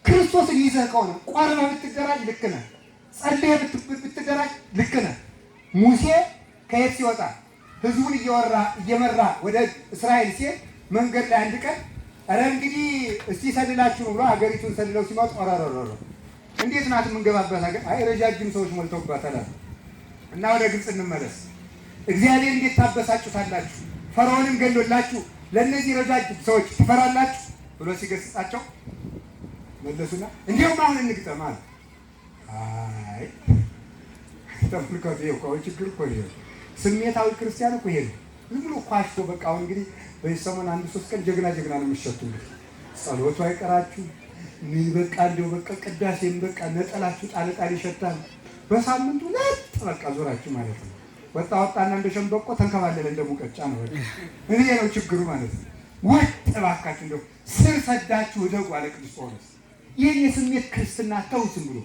ክርስቶስን ይዘህ ከሆነ ቆርበህ ብትደራጅ ልክ ነህ። ጸልየህ ብትደራጅ ልክ ነህ። ሙሴ ከየት ሲወጣ ህዝቡን እየመራ ወደ እስራኤል ሲሄድ መንገድ ላይ አንድ ቀን ኧረ እንግዲህ እስቲ ሰልላችሁ ብሎ ሀገሪቱን ሰልለው ሲመጡ እንዴት ናት የምንገባበት ሀገር? አይ ረጃጅም ሰዎች ሞልተውባታል አሉ። እና ወደ ግብፅ እንመለስ። እግዚአብሔር እንዴት ታበሳጩታላችሁ? ፈርዖንን ገሎላችሁ ለእነዚህ ረጃጅም ሰዎች ትፈራላችሁ ብሎ ሲገስጻቸው መለሱና እንዲያውም አሁን እንግጠም አለ። አይ ተመልከቱ፣ ይኸው ችግር እኮ ይሄ ስሜታዊ ክርስቲያን እኮ ይሄ ነው። ዝም ብሎ ኳሽቶ በቃ አሁን እንግዲህ በዚህ ሰሞን 1-3 ቀን ጀግና ነው የምትሸቱ። እንግዲህ ጸሎቱ አይቀራችሁ ምን በቃ እንደው በቃ ቅዳሴም በቃ ነጠላችሁ ጣለጣል ይሸታል። በሳምንቱ ለጥ በቃ ዞራችሁ ማለት ነው። ወጣና እንደ ሸምበቆ ተንከባለለ እንደ ሙቀጫ ነው። እኔ ነው ችግሩ ማለት ነው። ወጥ እባካችሁ እንደው ስር ሰዳችሁ እደጉ አለ ቅዱስ ጳውሎስ። ይህ የስሜት ክርስትና ተውስም ብሎ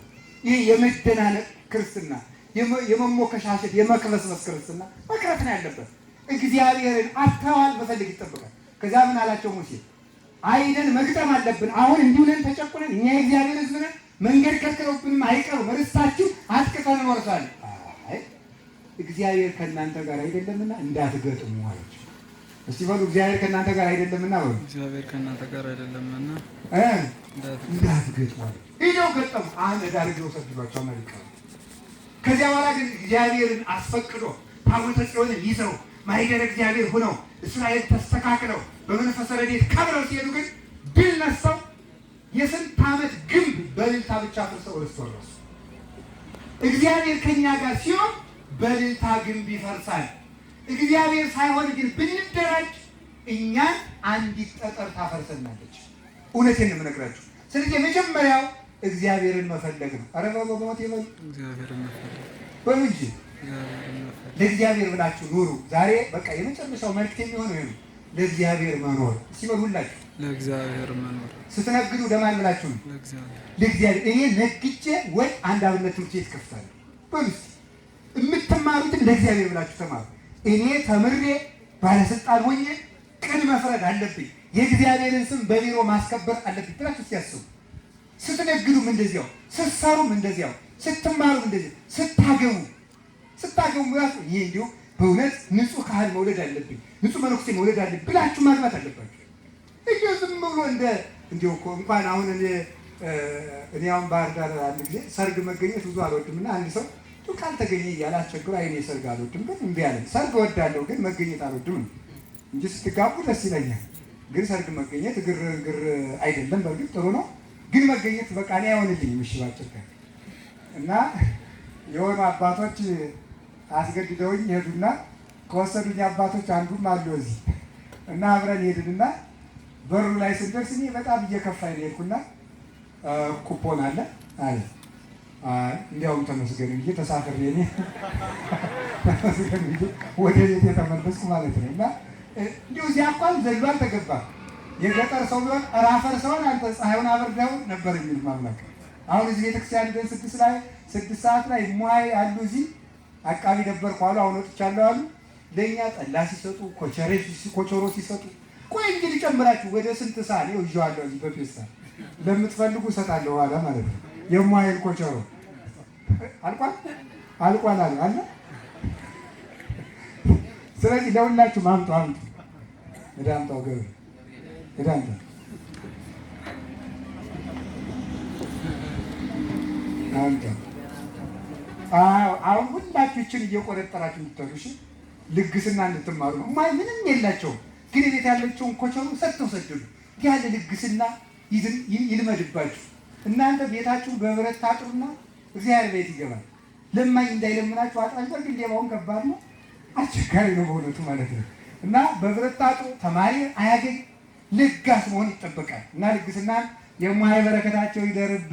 ይህ የመደናነቅ ክርስትና፣ የመሞከሻሸት የመክበስበስ ክርስትና መቅረት ነው ያለበት። እግዚአብሔርን አተዋል መፈልግ ይጠበቃል። ከዛ ምን አላቸው ሙሴ? አይደን መግጠም አለብን። አሁን እንዲሁ ነን ተጨቁነን፣ እኛ የእግዚአብሔር ሕዝብ ነን። መንገድ ከልክለውብንም አይቀሩም፣ ርስታችሁ አጥቅተን እንወርሳለን። አይ እግዚአብሔር ከእናንተ ጋር አይደለምና እንዳትገጥሙ አለች። እስቲ በሉ እግዚአብሔር ከእናንተ ጋር አይደለምና በሉ። እግዚአብሔር ከእናንተ ጋር አይደለምና እንዳትገጥሙ አለች። ይኸው ገጠሙ። አህመድ አድርገው ሰድሏቸው አሜሪካ። ከዚያ በኋላ ግን እግዚአብሔርን አስፈቅዶ ታቦተ ጽዮንን ይዘው ማይደረ እግዚአብሔር ሆነው እስራኤል ተስተካክለው በመንፈሰ ረድኤት ከብረው ሲሄዱ ግን ድል ነስተው የስንት ዓመት ግንብ በእልልታ ብቻ ፍርሰው ርስት ወረሱ። እግዚአብሔር ከኛ ጋር ሲሆን በእልልታ ግንብ ይፈርሳል። እግዚአብሔር ሳይሆን ግን ብንደራጅ እኛን አንዲት ጠጠር ታፈርሰናለች። እውነቴን ነው የምነግራችሁ። ስለዚህ የመጀመሪያው እግዚአብሔርን መፈለግ ነው። ኧረ በሞት ይበሉ እግዚአብሔርን መፈለግ በሉ እንጂ ለእግዚአብሔር ብላችሁ ኑሩ። ዛሬ በቃ የመጨረሻው መልዕክት የሚሆነው ይሄ ነው። ለእግዚአብሔር መኖር ሲበሉላችሁ ለእግዚአብሔር መኖር ስትነግዱ ለማን ብላችሁ ነው? ለእግዚአብሔር። እኔ ነግጄ ወይ አንድ አብነት ትምህርት ቤት ከፍታለሁ በሉ እስኪ የምትማሩትን ለእግዚአብሔር ብላችሁ ተማሩ። እኔ ተምሬ ባለስልጣን ሆኜ ቅን መፍረድ አለብኝ፣ የእግዚአብሔርን ስም በቢሮ ማስከበር አለብኝ ብላችሁ ሲያስቡ፣ ስትነግዱም እንደዚያው፣ ስትሰሩም እንደዚያው፣ ስትማሩም እንደዚያው፣ ስታገቡ ራሱ ይሄ እንዲሁ በእውነት ንጹህ ካህን መውለድ አለብኝ፣ ንጹህ መነኩሴ መውለድ አለብኝ ብላችሁ ማግባት አለባችሁ። እንዲሁ ዝም ብሎ እንዲሁ እኮ እንኳን አሁን እኔ አሁን ባህር ዳር አንድ ጊዜ ሰርግ መገኘት ብዙ አልወድም እና አንድ ሰው ካልተገኘ እያለ አስቸግሮ አይኔ ሰርግ አልወድም ግን እምቢ አለኝ። ሰርግ እወዳለሁ ግን መገኘት አልወድም እንጂ ስትጋቡ ደስ ይለኛል። ግን ሰርግ መገኘት ግር አይደለም። በእርግጥ ጥሩ ነው ግን መገኘት በቃ እኔ አይሆንልኝም። እሺ ባጭር እና የሆኑ አባቶች አስገድደውኝ ሄዱና ከወሰዱኝ አባቶች አንዱም አሉ እዚህ እና አብረን ሄድንና በሩ ላይ ስንደርስ እኔ በጣም እየከፋኝ ሄድኩና ኩፖን አለ አለ እንዲያውም ተመስገን ብዬ ተሳፍሬ እኔ ተመስገን ብዬ ወደ ቤት የተመለስኩ ማለት ነው። እና እንዲሁ እዚያ እንኳን ዘሎ አልተገባም። የገጠር ሰው ቢሆን ራፈር ሰውን አንተ ፀሐዩን አበርዳው ነበር የሚል ማምላክ። አሁን እዚህ ቤተክርስቲያን ደን 6 ሰዓት ላይ ሙሀይ አሉ እዚህ አቃቢ ነበርኩ አሉ። አሁን ወጥቻለሁ አሉ። ለእኛ ጠላ ሲሰጡ ኮቸሮ ሲሰጡ ቆይ እንጂ ልጨምራችሁ ወደ ስንት ሰዓት ነው ይዤዋለሁ እዚህ በፌስታል ለምትፈልጉ እሰጣለሁ ዋጋ ማለት ነው። የሙሀይል ኮቸሮ አልቋል አለ። ስለዚህ ለሁላችሁ አምጡ እዳምጣው ገብ እዳምጣ አምጣ። አሁን ሁላችሁ ይችን እየቆረጠራችሁ እንድትተሩ እሺ፣ ልግስና እንድትማሩ ነው። ምንም የላቸውም ግን ቤት ያለችውን ኮቸሩ ሰጥተው ሰደዱ። ያለ ልግስና ይልመድባችሁ። እናንተ ቤታችሁን በብረት ታጥሩና እግዚአብሔር ቤት ይገባል። ለማኝ እንዳይለምናችሁ አጥራችሁ። በርግጥ ሌባውን ከባድ ነው፣ አስቸጋሪ ነው በእውነቱ ማለት ነው። እና በብረት ታጥሩ። ተማሪ አያገኝ ልጋስ መሆን ይጠበቃል። እና ልግስና የሙሀይ በረከታቸው ይደርብ።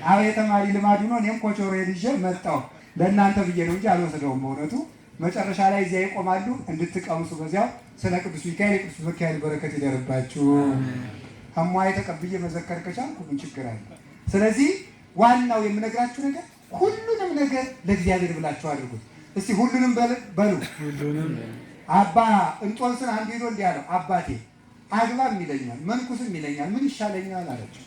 አዎ የተማሪ ልማዱ ነው። እኔም ኮቾሮ ይዤ መጣሁ ለእናንተ ብዬ ነው እንጂ አልወስደውም በእውነቱ። መጨረሻ ላይ እዚያ ይቆማሉ እንድትቀምሱ። በዚያው ስለ ቅዱስ ሚካኤል የቅዱስ ሚካኤል በረከት ይደርባችሁ። ከሙሀይ ተቀብዬ መዘከር ከቻልኩ ምን ችግር አለ? ስለዚህ ዋናው የምነግራችሁ ነገር ሁሉንም ነገር ለእግዚአብሔር ብላችሁ አድርጉት። እስቲ ሁሉንም በሉ። አባ እንጦንስን አንዱ ሄዶ እንዲህ አለው፣ አባቴ አግባም ይለኛል መንኩስም ይለኛል ምን ይሻለኛል አላቸው።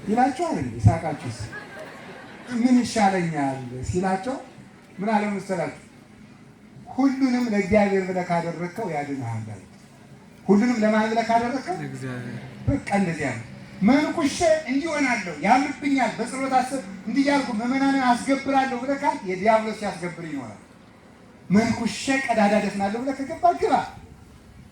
ይላቸዋል እንዴ ሳቃችሁስ? ምን ይሻለኛል ሲላቸው ምን አለ መሰላችሁ? ሁሉንም ለእግዚአብሔር ብለህ ካደረግከው ያድንሃል። ሁሉንም ለማን ብለህ ካደረግከው በቃ እንደዚያ ነው። መንኩሼ እንዲሆናለሁ ያምርብኛል፣ በጸሎት አስብ እንዲህ ያልኩ ምዕመናንን አስገብራለሁ ብለህ ካልክ የዲያብሎስ ሲያስገብር ይኖራል። መንኩሼ ቀዳዳ ደፍናለሁ ብለህ ከገባ ግባ።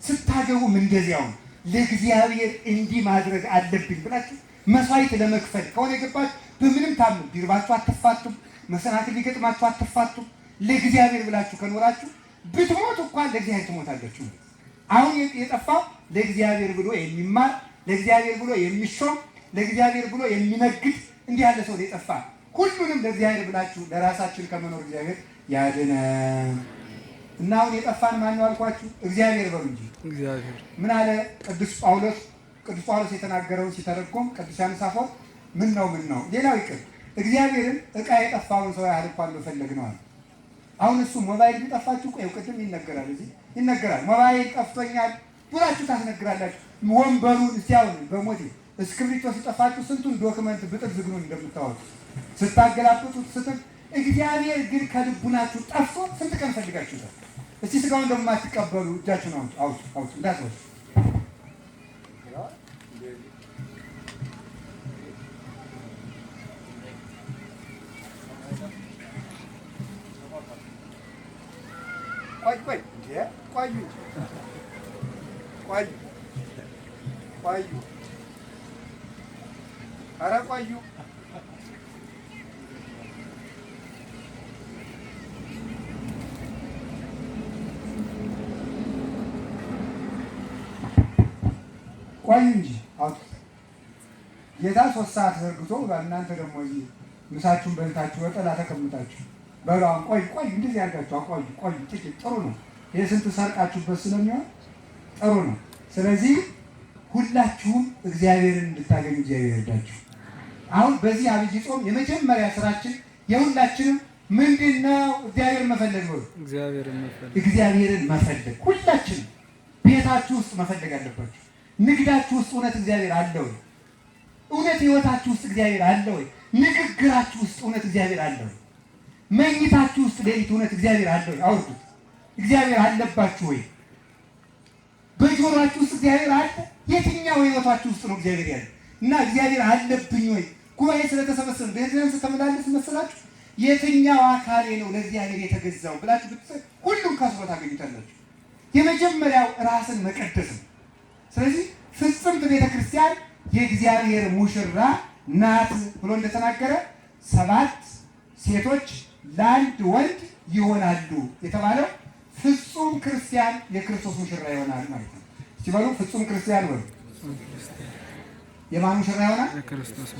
ስታገቡም እንደዚያው ለእግዚአብሔር እንዲህ ማድረግ አለብኝ ብላችሁ መስዋዕት ለመክፈል ከሆነ የገባችሁ በምንም ታምኑ ቢርባችሁ አትፋቱም፣ መሰናክል ሊገጥማችሁ አትፋቱም። ለእግዚአብሔር ብላችሁ ከኖራችሁ ብትሞቱ እንኳን ለእግዚአብሔር ትሞታላችሁ። አሁን የጠፋው ለእግዚአብሔር ብሎ የሚማር ለእግዚአብሔር ብሎ የሚሾም ለእግዚአብሔር ብሎ የሚነግድ እንዲህ ያለ ሰው የጠፋ። ሁሉንም ለእግዚአብሔር ብላችሁ ለራሳችን ከመኖር እግዚአብሔር ያድነን። እና አሁን የጠፋን ማን ነው አልኳችሁ? እግዚአብሔር በሉ እንጂ እግዚአብሔር። ምን አለ ቅዱስ ጳውሎስ የተናገረውን ሲተረጎም ቅዱስ ዮሐንስ አፈወርቅ ምን ነው ሌላው ይቅር እግዚአብሔርን ዕቃ የጠፋውን ሰው ያህል እንኳን መፈለግ ነው አለ። አሁን እሱ ሞባይል ቢጠፋችሁ ቆይ ቅድም ይነገራል፣ እዚህ ይነገራል። ሞባይል ጠፍቶኛል ብላችሁ ታስነግራላችሁ። ወንበሩን እስቲያውን በሞቴ እስክሪብቶ ሲጠፋችሁ ስንቱን ዶክመንት ብጥር ዝግኑን እንደምታወጡ ስታገላብጡት ስትል እግዚአብሔር ግን ከልቡናችሁ ጠፍቶ ስንት ቀን ፈልጋችሁታል? እስቲ ስጋውን ደግሞ የማትቀበሉ እጃችሁን አውጡ እንዳትወጡ። ቆዩ ኧረ ቆዩ። ቆዩ እንጂ አውጡት። ጌታ 3 ሰዓት ዘርግቶ እናንተ ደግሞ እዚህ ምሳችሁን በልታችሁ በጠላ ተቀምጣችሁ በሏን ቆዩ እንደዚህ ያርጋችሁ ቆዩ ጥቂት ጥሩ ነው። የስንት ሰርቃችሁበት ስለሚሆን ጥሩ ነው። ስለዚህ ሁላችሁም እግዚአብሔርን እንድታገኙ እግዚአብሔር ይርዳችሁ። አሁን በዚህ አብይ ጾም የመጀመሪያ ስራችን የሁላችንም ምንድነው? እግዚአብሔርን መፈለግ ነው። እግዚአብሔርን መፈለግ ሁላችንም ቤታችሁ ውስጥ መፈለግ አለባችሁ። ንግዳችሁ ውስጥ እውነት እግዚአብሔር አለ ወይ? እውነት ህይወታችሁ ውስጥ እግዚአብሔር አለ ወይ? ንግግራችሁ ውስጥ እውነት እግዚአብሔር አለ ወይ? መኝታችሁ ውስጥ ሌሊት እውነት እግዚአብሔር አለ ወይ? አውርዱት። እግዚአብሔር አለባችሁ ወይ? በጆሮአችሁ ውስጥ እግዚአብሔር አለ? የትኛው ህይወታችሁ ውስጥ ነው እግዚአብሔር ያለ? እና እግዚአብሔር አለብኝ ወይ? ጉባኤ ስለተሰበሰብን በእግዚአብሔር ስተመላለስ መሰላችሁ የትኛው አካሌ ነው ለእግዚአብሔር የተገዛው ብላችሁ ብትሰጥ ሁሉም ከስሮ ታገኙታላችሁ። የመጀመሪያው ራስን መቀደስ ነው። ስለዚህ ፍጽምት ቤተክርስቲያን የእግዚአብሔር ሙሽራ ናት ብሎ እንደተናገረ 7 ሴቶች ለአንድ ወንድ ይሆናሉ የተባለው ፍጹም ክርስቲያን የክርስቶስ ሙሽራ ይሆናል ማለት ነው። ሲበሉ ፍጹም ክርስቲያን ወንድ የማን ሙሽራ ይሆናል?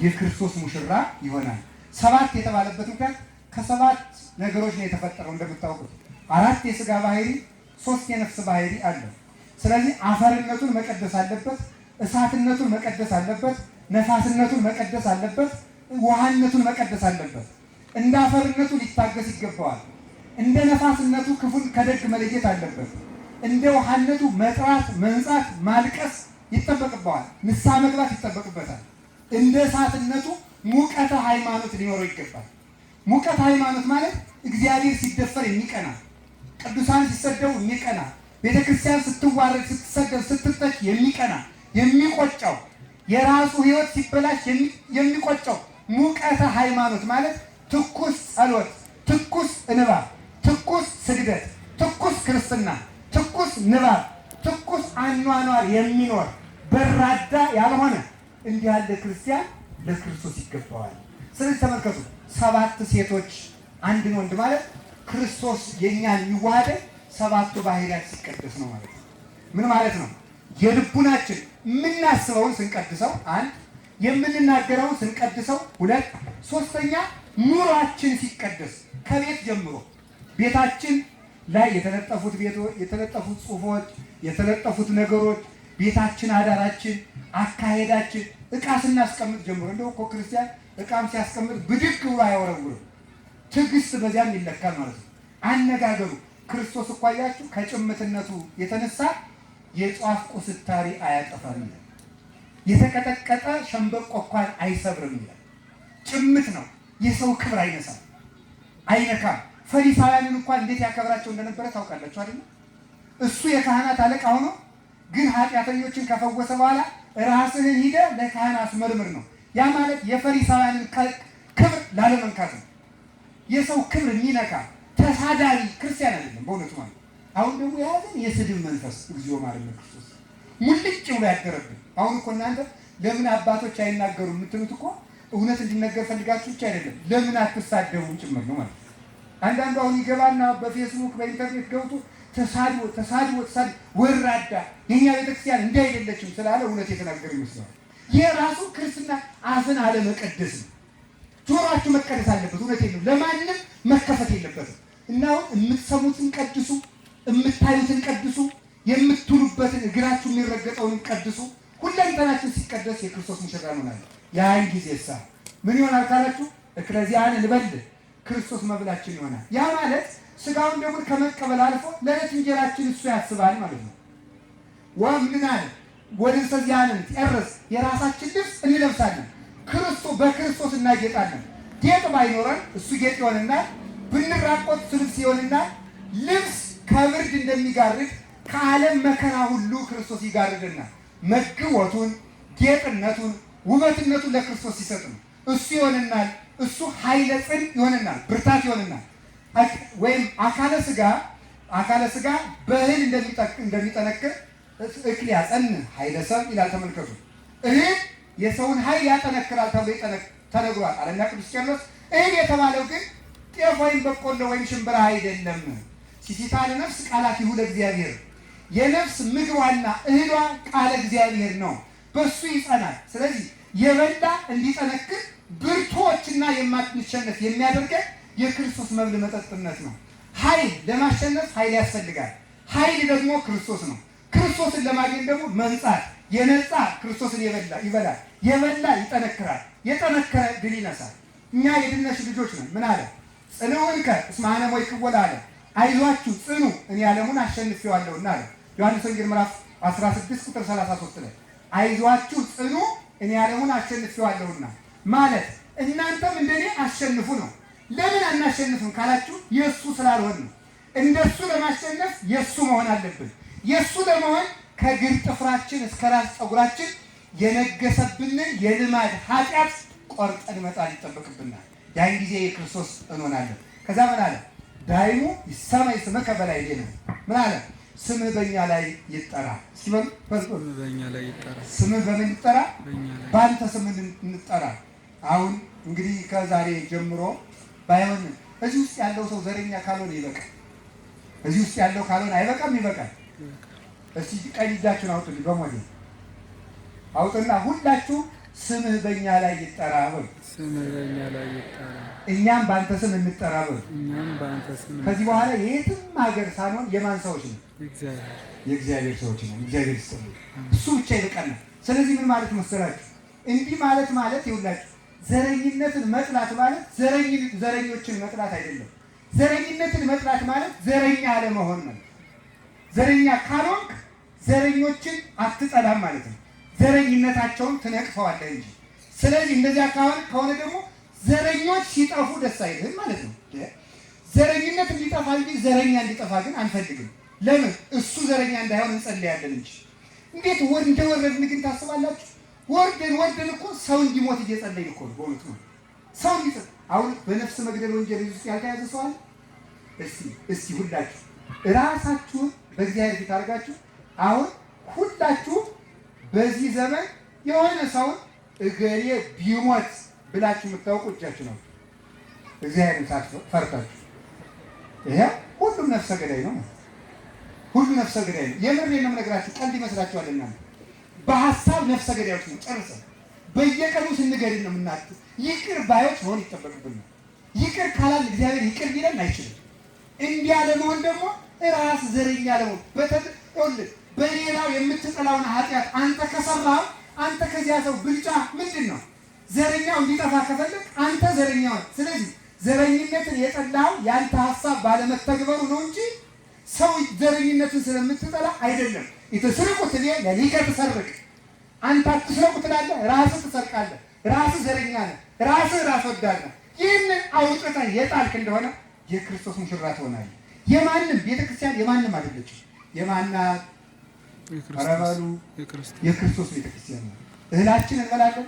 የክርስቶስ ሙሽራ ይሆናል። 7 የተባለበት ምክንያት ከ7 ነገሮች ነው የተፈጠረው። እንደምታውቁት 4 የሥጋ ባህሪ 3 የነፍስ ባህሪ አለው። ስለዚህ አፈርነቱን መቀደስ አለበት፣ እሳትነቱን መቀደስ አለበት፣ ነፋስነቱን መቀደስ አለበት፣ ውሃነቱን መቀደስ አለበት። እንደ አፈርነቱ ሊታገስ ይገባዋል። እንደ ነፋስነቱ ክፉን ከደግ መለየት አለበት። እንደ ውሃነቱ መጥራት፣ መንጻት፣ ማልቀስ ይጠበቅበዋል። ንስሐ መግባት ይጠበቅበታል። እንደ እሳትነቱ ሙቀተ ሃይማኖት ሊኖረው ይገባል። ሙቀተ ሃይማኖት ማለት እግዚአብሔር ሲደፈር የሚቀና፣ ቅዱሳን ሲሰደቡ የሚቀና፣ ቤተክርስቲያን ስትዋረድ፣ ስትሰደብ፣ ስትተች የሚቀና የሚቆጨው፣ የራሱ ሕይወት ሲበላሽ የሚቆጨው ሙቀተ ሃይማኖት ማለት ትኩስ ጸሎት፣ ትኩስ እንባ፣ ትኩስ ስግደት፣ ትኩስ ክርስትና፣ ትኩስ ንባብ፣ ትኩስ አኗኗር የሚኖር በራዳ ያልሆነ እንዲህ ያለ ክርስቲያን ለክርስቶስ ይገባዋል። ስለዚህ ተመልከቱ 7 ሴቶች አንድን ወንድ ማለት ክርስቶስ የኛን የሚዋሃደ 7 ባህሪያት ሲቀደስ ነው ማለት ነው። ምን ማለት ነው? የልቡናችን የምናስበውን ስንቀድሰው 1፣ የምንናገረውን ስንቀድሰው 2፣ 3ኛ ኑሯችን ሲቀደስ ከቤት ጀምሮ ቤታችን ላይ የተለጠፉት ጽሑፎች፣ የተለጠፉት ነገሮች፣ ቤታችን፣ አዳራችን፣ አካሄዳችን ዕቃ ስናስቀምጥ ጀምሮ እንደው እኮ ክርስቲያን ዕቃም ሲያስቀምጥ ብድግ ብሎ አያወረውርም። ትዕግስት በዚያም ይለካል ማለት ነው። አነጋገሩ ክርስቶስ እኮ አያችሁ ከጭምትነቱ የተነሳ የጧፍ ቁስታሪ አያጠፋም ይላል። የተቀጠቀጠ ሸምበቆ እንኳን አይሰብርም ይላል። ጭምት ነው። የሰው ክብር አይነሳም፣ አይነካም። ፈሪሳውያንን እንኳን እንዴት ያከብራቸው እንደነበረ ታውቃላችሁ አይደል? እሱ የካህናት አለቃ ሆኖ ግን ኃጢአተኞችን ከፈወሰ በኋላ ራስህን ሂደህ ለካህን አስመርምር ነው። ያ ማለት የፈሪሳውያንን ክብር ላለመንካት ነው። የሰው ክብር የሚነካ ተሳዳቢ ክርስቲያን አይደለም በእውነቱ ማለት። አሁን ደግሞ የያዘን የስድብ መንፈስ እግዚኦ ማረነ ክርስቶስ ሙልጭ ብሎ ያደረብን። አሁን እኮ እናንተ ለምን አባቶች አይናገሩ የምትሉት እኮ እውነት እንዲነገር ፈልጋችሁ ብቻ አይደለም፣ ለምን አትሳደቡም ጭምር ነው ማለት። አንዳንዱ አሁን ይገባና በፌስቡክ በኢንተርኔት ገብቶ ተሳድቦ ወራዳ የኛ ቤተክርስቲያን እንዳይደለችም ስላለ እውነት የተናገረ ይመስላል። ይህ ራሱ ክርስትና አፍን አለመቀደስ ነው። ጆሮአችሁ መቀደስ አለበት። እውነት የለም ለማንም መከፈት የለበትም። እና አሁን የምትሰሙትን ቀድሱ፣ የምታዩትን ቀድሱ፣ የምትውሉበትን እግራችሁ የሚረገጠውን ቀድሱ። ሁለንተናችን ሲቀደስ የክርስቶስ ሙሽራ እንሆናለን። ያን ጊዜሳ ምን ይሆናል ካላችሁ እክለዚያን ልበል ክርስቶስ መብላችን ይሆናል። ያ ማለት ስጋውን ደግሞ ከመቀበል አልፎ ለዕለት እንጀራችን እሱ ያስባል ማለት ነው። ወምን አለ ወደ ሰዚያንን ጨርስ የራሳችን ልብስ እንለብሳለን። በክርስቶስ እናጌጣለን። ጌጥ ባይኖረን እሱ ጌጥ ይሆንና ብንራቆት ልብስ ይሆንና ልብስ ከብርድ እንደሚጋርድ ከዓለም መከራ ሁሉ ክርስቶስ ይጋርድናል። መግቦቱን ጌጥነቱን ውበትነቱን ለክርስቶስ ሲሰጥ ነው። እሱ ይሆንናል። እሱ ኃይለ ጽን ይሆንናል፣ ብርታት ይሆንናል። ወይም አካለ ስጋ በእህል እንደሚጠነክር እክል ያጸን ኃይለ ሰብ ይላል። ተመልከቱ፣ እህል የሰውን ኃይል ያጠነክራል ተብሎ ተነግሯል አለና ቅዱስ ቄርሎስ። እህል የተባለው ግን ጤፍ ወይም በቆሎ ወይም ሽምብራ አይደለም። ሲሲታ ለነፍስ ቃላቲሁ ለእግዚአብሔር፣ የነፍስ ምግቧና እህሏ ቃለ እግዚአብሔር ነው፣ በሱ ይጸናል። ስለዚህ የበላ እንዲጠነክር ብርቱዎችና የማትሸነፍ የሚያደርገን የክርስቶስ መብል መጠጥነት ነው። ኃይል ለማሸነፍ ኃይል ያስፈልጋል። ኃይል ደግሞ ክርስቶስ ነው። ክርስቶስን ለማግኘት ደግሞ መንጻት፣ የነጻ ክርስቶስን ይበላል፣ የበላ ይጠነክራል፣ የጠነከረ ድል ይነሳል። እኛ የድል ልጆች ነን። ምን አለ? ጽንዑንከ እስመ አነ ሞይክወለ አለ። አይዟችሁ ጽኑ እኔ ዓለሙን አሸንፌዋለሁና አለ። ዮሐንስ ወንጌል ምዕራፍ 16 ቁጥር 33 ላይ አይዟችሁ ጽኑ እኔ ዓለሙን አሸንፌዋለሁና ማለት እናንተም እንደኔ አሸንፉ ነው። ለምን አናሸንፍም ካላችሁ የእሱ ስላልሆን ነው። እንደሱ ለማሸነፍ የእሱ መሆን አለብን። የእሱ ለመሆን ከእግር ጥፍራችን እስከ ራስ ፀጉራችን የነገሰብንን የልማድ ኃጢአት ቆርጠን መጣል ይጠበቅብናል። ያን ጊዜ የክርስቶስ እንሆናለን። ከዛ ምን አለ? ዳይሙ ይሰማይ ስምከ በላዕሌነ ነው። ምን አለ? ስምህ በእኛ ላይ ይጠራ። እስኪ በእኛ ላይ ይጠራ። ስምህ በምን ይጠራ? በአንተ ስም እንጠራ። አሁን እንግዲህ ከዛሬ ጀምሮ ባይሆን እዚህ ውስጥ ያለው ሰው ዘረኛ ካልሆነ ይበቃል። እዚህ ውስጥ ያለው ካልሆነ አይበቃም? ይበቃል። እስቲ ቀኝ እጃችሁን አውጡልኝ። በሞዴ አውጡና ሁላችሁ ስምህ በእኛ ላይ ይጠራ በሉ። ስምህ በእኛ ላይ ይጠራ፣ እኛም በአንተ ስም እንጠራ በሉ። እኛም በአንተ ስም። ከዚህ በኋላ የትም ሀገር ሳንሆን የማን ሰዎች ነው? የእግዚአብሔር ሰዎች ነው። እግዚአብሔር ይስጥልኝ። እሱ ብቻ ይበቃናል። ስለዚህ ምን ማለት መሰላችሁ? እንዲህ ማለት ይኸውላችሁ ዘረኝነትን መጥላት ማለት ዘረኞችን መጥላት አይደለም። ዘረኝነትን መጥላት ማለት ዘረኛ አለመሆን ነው። ዘረኛ ካልሆንክ ዘረኞችን አትጠላም ማለት ነው። ዘረኝነታቸውን ትነቅፈዋለህ እንጂ። ስለዚህ እንደዚያ ከሆነ ደግሞ ዘረኞች ሲጠፉ ደስ አይልህም ማለት ነው። ዘረኝነት እንዲጠፋ እንጂ ዘረኛ እንዲጠፋ ግን አንፈልግም። ለምን? እሱ ዘረኛ እንዳይሆን እንጸልያለን እንጂ። እንዴት እንደወረድን ግን ታስባላችሁ? ወርደን እኮ ሰው እንዲሞት እየጸለይን እኮ ነው። በእውነቱ ነው ሰው እንዲሞት። አሁን በነፍስ መግደል ወንጀል ውስጥ ያልተያዘ ሰው አለ? እስቲ ሁላችሁ ራሳችሁን በእግዚአብሔር ፊት አድርጋችሁ አሁን ሁላችሁ በዚህ ዘመን የሆነ ሰውን እገሌ ቢሞት ብላችሁ የምታውቁ እጃችሁ ነው። እግዚአብሔርን ፈርታችሁ። ይሄ ሁሉም ነፍሰ ገዳይ ነው። ሁሉ ነፍሰ ገዳይ ነው። የምሬን ነው የምነግራችሁ። ቀልድ ይመስላችኋልና በሀሳብ ነፍሰ ገዳዮች ነው። ጨርሰን በየቀኑ ስንገድል ነው የምናት። ይቅር ባዮች መሆን ይጠበቅብናል። ይቅር ካላል እግዚአብሔር ይቅር ሊለን አይችልም። እንዲህ ያለመሆን ደግሞ ራስ ዘረኛ ለመሆን በሌላው የምትጠላውን ኃጢአት አንተ ከሰራህ አንተ ከዚያ ሰው ብልጫ ምንድን ነው? ዘረኛው እንዲጠፋ ከፈለግ አንተ ዘረኛው። ስለዚህ ዘረኝነትን የጠላው ያንተ ሀሳብ ባለመተግበሩ ነው እንጂ ሰው ዘረኝነትን ስለምትጠላ አይደለም። የተስርቁት ለሊቀ ትሰርቅ አንተ አትስረቁ ትላለህ፣ ራስህ ትሰርቃለህ። ራስህ ዘረኛ ነህ፣ ራስህ ራስ ወዳድ ነህ። ይህንን አውጥተህ የጣልክ እንደሆነ የክርስቶስ ሙሽራ ትሆናለህ። የማንም ቤተክርስቲያን የማንም አይደለችም። የማናት? አረባሉ የክርስቶስ ቤተክርስቲያን ነው። እህላችን እንበላለን፣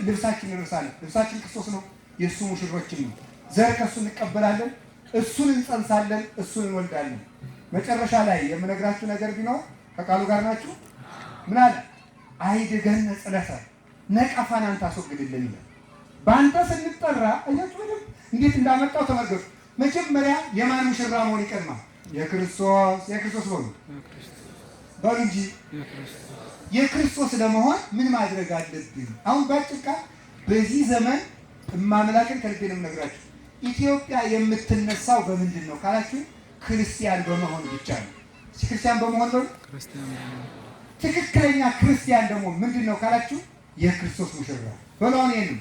ልብሳችን እንለብሳለን። ልብሳችን ክርስቶስ ነው፣ የእሱ ሙሽሮችን ነው። ዘር ከእሱ እንቀበላለን፣ እሱን እንጸንሳለን፣ እሱን እንወልዳለን። መጨረሻ ላይ የምነግራችሁ ነገር ቢኖር ከቃሉ ጋር ናችሁ። ምን አለ? አይድገን ጽለፈ ነቀፋን አንተ አስወግድልን ይላል። በአንተ ስንጠራ አያችሁ በደምብ እንዴት እንዳመጣው ተመልከቱ። መጀመሪያ የማን ሙሽራ መሆን ይቀድማል? የክርስቶስ በሉ እንጂ የክርስቶስ ለመሆን ምን ማድረግ አለብን? አሁን ባጭቃ በዚህ ዘመን እማምላክን ከልቤ ነው የምነግራችሁ። ኢትዮጵያ የምትነሳው በምንድን ነው ካላችሁ ክርስቲያን በመሆን ብቻ ነው። ክርስቲያን በመሆን ነው። ትክክለኛ ክርስቲያን ደግሞ ምንድን ነው ካላችሁ የክርስቶስ ሙሽራ በለውን። ይሄን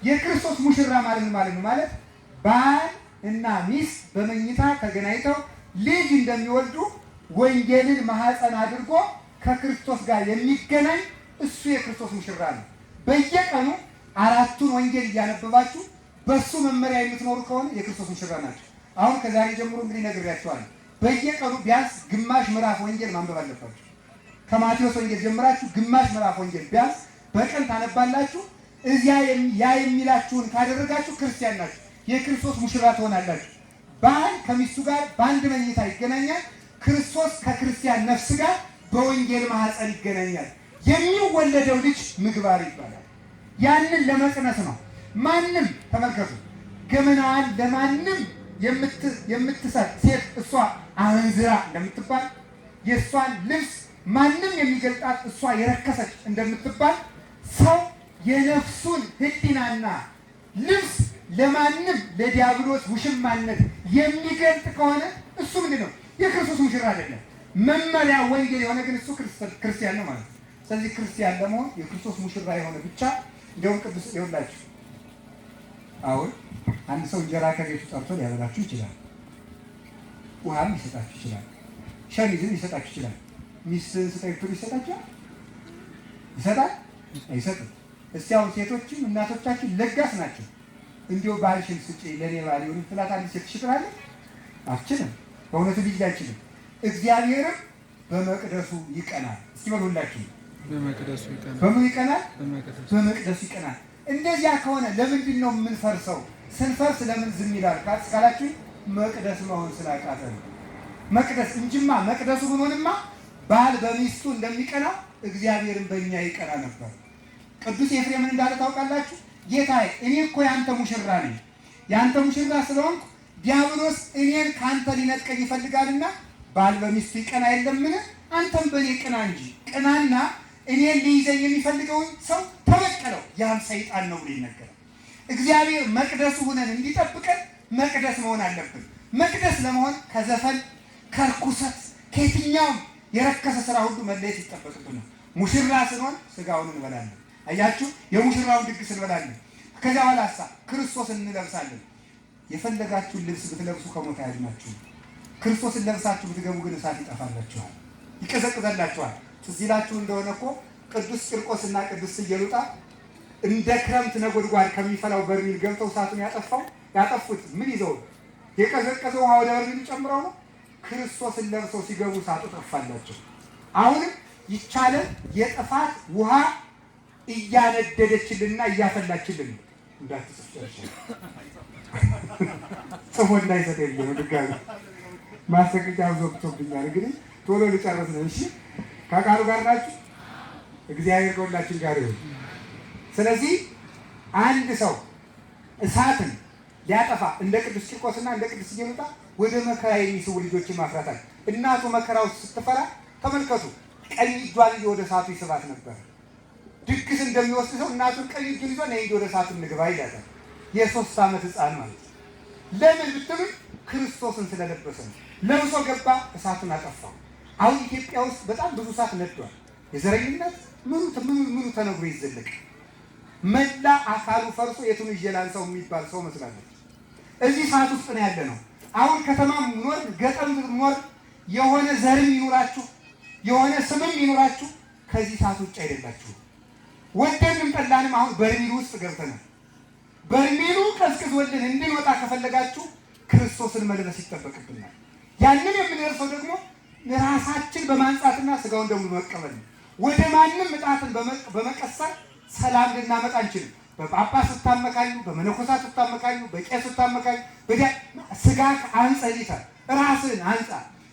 የክርስቶስ ሙሽራ ማለት ነው ማለት ባል እና ሚስት በመኝታ ተገናኝተው ልጅ እንደሚወልዱ ወንጌልን ማህፀን አድርጎ ከክርስቶስ ጋር የሚገናኝ እሱ የክርስቶስ ሙሽራ ነው። በየቀኑ 4ቱን ወንጌል እያነበባችሁ በሱ መመሪያ የምትኖሩ ከሆነ የክርስቶስ ሙሽራ ናቸው። አሁን ከዛሬ ጀምሮ እንግዲህ ነግሬያችኋለሁ። በየቀኑ ቢያንስ ግማሽ ምዕራፍ ወንጌል ማንበብ አለባችሁ። ከማቴዎስ ወንጌል ጀምራችሁ ግማሽ ምዕራፍ ወንጌል ቢያንስ በቀን ታነባላችሁ። እዚያ ያ የሚላችሁን ካደረጋችሁ ክርስቲያን ናችሁ፣ የክርስቶስ ሙሽራ ትሆናላችሁ። ባል ከሚስቱ ጋር በአንድ መኝታ ይገናኛል። ክርስቶስ ከክርስቲያን ነፍስ ጋር በወንጌል ማህፀን ይገናኛል። የሚወለደው ልጅ ምግባር ይባላል። ያንን ለመጽነስ ነው። ማንም ተመልከቱ፣ ገመናዋን ለማንም የምትሰጥ ሴት እሷ አመንዝራ እንደምትባል፣ የእሷን ልብስ ማንም የሚገልጣት እሷ የረከሰች እንደምትባል፣ ሰው የነፍሱን ሕሊናና ልብስ ለማንም ለዲያብሎስ ውሽማነት የሚገልጥ ከሆነ እሱ ምንድን ነው? የክርስቶስ ሙሽራ አይደለም። መመሪያ ወንጌል የሆነ ግን እሱ ክርስቲያን ነው ማለት ነው። ስለዚህ ክርስቲያን ለመሆን የክርስቶስ ሙሽራ የሆነ ብቻ እንደውም ቅዱስ ይኸውላችሁ፣ አሁን አንድ ሰው እንጀራ ከቤቱ ጠርቶ ሊያበላችሁ ይችላል። ውሃም ሊሰጣችሁ ይችላል። ሸሚዝም ሊሰጣችሁ ይችላል። ሚስትን ስጠይቱ ሊሰጣችኋል? ይሰጣል? አይሰጥም። እስቲ አሁን ሴቶችም እናቶቻችን ለጋስ ናቸው። እንዲሁ ባልሽን ስጪ ለኔ ባል ይሁን ትላት አንድ ሴት ትሽጥራለች? አትችልም። በእውነቱ ልጅ አይችልም። እግዚአብሔርም በመቅደሱ ይቀናል። እስኪ በሉላችሁ፣ በመቅደሱ ይቀናል። በምን ይቀናል? በመቅደሱ ይቀናል። እንደዚያ ከሆነ ለምንድን ነው የምንፈርሰው? ስንፈርስ ለምን ዝም ይላል ካላችሁ መቅደስ መሆን ስላቃተ ነው። መቅደስ እንጂማ መቅደሱ ብንሆንማ ባል በሚስቱ እንደሚቀና እግዚአብሔርን በእኛ ይቀና ነበር። ቅዱስ ኤፍሬምን እንዳለ ታውቃላችሁ? ጌታዬ እኔ እኮ ያንተ ሙሽራ ነኝ። ያንተ ሙሽራ ስለሆንኩ ዲያብሎስ እኔን ከአንተ ሊነጥቀኝ ይፈልጋልና ባል በሚስቱ ይቀና የለምን? አንተም በእኔ ቅና እንጂ። ቅናና እኔን ሊይዘኝ የሚፈልገውን ሰው ተበቀለው፣ ያም ሰይጣን ነው ብሎ ይነገራል። እግዚአብሔር መቅደሱ ሆነን እንዲጠብቀን መቅደስ መሆን አለብን። መቅደስ ለመሆን ከዘፈን ከርኩሰት ከየትኛውም የረከሰ ስራ ሁሉ መለየት ይጠበቅብናል። ሙሽራ ስንሆን ስጋውን እንበላለን። አያችሁ፣ የሙሽራውን ድግስ እንበላለን። ከዚያ በኋላ ክርስቶስን እንለብሳለን። የፈለጋችሁን ልብስ ብትለብሱ ከሞት አያድናችሁ። ክርስቶስን ለብሳችሁ ብትገቡ ግን እሳት ይጠፋላችኋል፣ ይቀዘቅዘላችኋል። ትዝ ይላችሁ እንደሆነ እኮ ቅዱስ ቂርቆስና ቅዱስ ኢየሉጣ እንደ ክረምት ነጎድጓድ ከሚፈላው በርሚል ገብተው እሳቱን ያጠፉት ምን ይዘው? የቀዘቀዘ ውሃ ወደ በርሚሉ ጨምረው ነው። ክርስቶስን ለብሰው ሲገቡ እሳቱ ጠፋላቸው። አሁንም ይቻለን የጥፋት ውሃ እያነደደችልንና እያፈላችልን እንዳትጽፍ ጽፎ እንዳይሰጠኝ ድጋሚ ማስጠንቀቂያ ዘግቶብኛል። እንግዲህ ቶሎ ልጨርስ ነው። እሺ፣ ከቃሉ ጋር ናችሁ? እግዚአብሔር ከሁላችን ጋር ይሁን። ስለዚህ አንድ ሰው እሳትን ሊያጠፋ እንደ ቅዱስ ቂርቆስና እንደ ቅዱስ ኢየሉጣ ወደ መከራ የሚስቡ ልጆችን ማፍራታል። እናቱ መከራው ስትፈራ ተመልከቱ፣ ቀኝ እጇን ይዞ ወደ እሳቱ ይስባት ነበር። ድግስ እንደሚወስድ ሰው እናቱን ቀኝ እጁን ይዞ ነይ ወደ እሳቱ እንግባ ይላታል። የ3 ዓመት ሕፃን ማለት ነው። ለምን ብትሉኝ ክርስቶስን ስለለበሰ ነው። ለብሶ ገባ፣ እሳቱን አጠፋው። አሁን ኢትዮጵያ ውስጥ በጣም ብዙ እሳት ነዷል። የዘረኝነት ምኑ ተነግሮ ይዘለቅ። መላ አካሉ ፈርሶ የቱን ይጀላንሰው የሚባል ሰው መስላለች። እዚህ እሳት ውስጥ ነው ያለ ነው። አሁን ከተማም ኖር ገጠም ኖር የሆነ ዘርም ይኑራችሁ የሆነ ስምም ይኑራችሁ ከዚህ እሳት ውጭ አይደላችሁ። ወደንም ጠላንም አሁን በርሚሉ ውስጥ ገብተናል። በርሚሉ ቀዝቅዞልን እንድንወጣ ከፈለጋችሁ ክርስቶስን መልበስ ይጠበቅብናል። ያንን የምንለብሰው ደግሞ ራሳችን በማንጻትና ስጋውን ደግሞ በመቀበል ነው። ወደ ማንም እጣትን በመቀሰር ሰላም ልናመጣ አንችልም። በጳጳስ ስታመካኙ፣ በመነኮሳት ስታመካኙ፣ በቄስ ስታመካኙ፣ ስጋ አንጸሊታ ራስን አንጻ።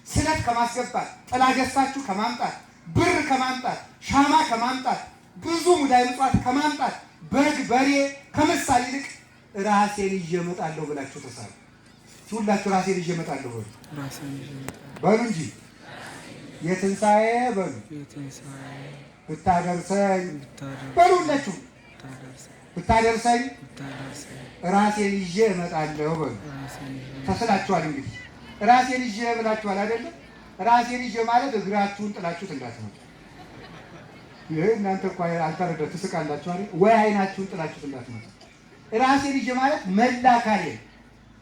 ስለት ከማስገባት ጥላ ገዝታችሁ ከማምጣት ብር ከማምጣት ሻማ ከማምጣት ብዙ ሙዳይ ምጽዋት ከማምጣት በግ በሬ ከመሳል ይልቅ ራሴን ይዤ እመጣለሁ ብላችሁ ተሳሉ። ሁላችሁ ራሴን ይዤ እመጣለሁ በሉ እንጂ የትንሣኤ በሉ ብታደርሰኝ በሉ ሁላችሁ ብታደርሰኝ ራሴን ይዤ እመጣለሁ በሉ። ተስላችኋል። እንግዲህ ራሴን ይዤ ብላችኋል አይደለም? ራሴን ይዤ ማለት እግራችሁን ጥላችሁት እንዳትመጡ። ይህ እናንተ እኮ አልተረዳችሁም፣ ትስቃላችሁ አይደል? ወይ አይናችሁን ጥላችሁት እንዳትመጡ። ራሴን ይዤ ማለት መላ አካሌ።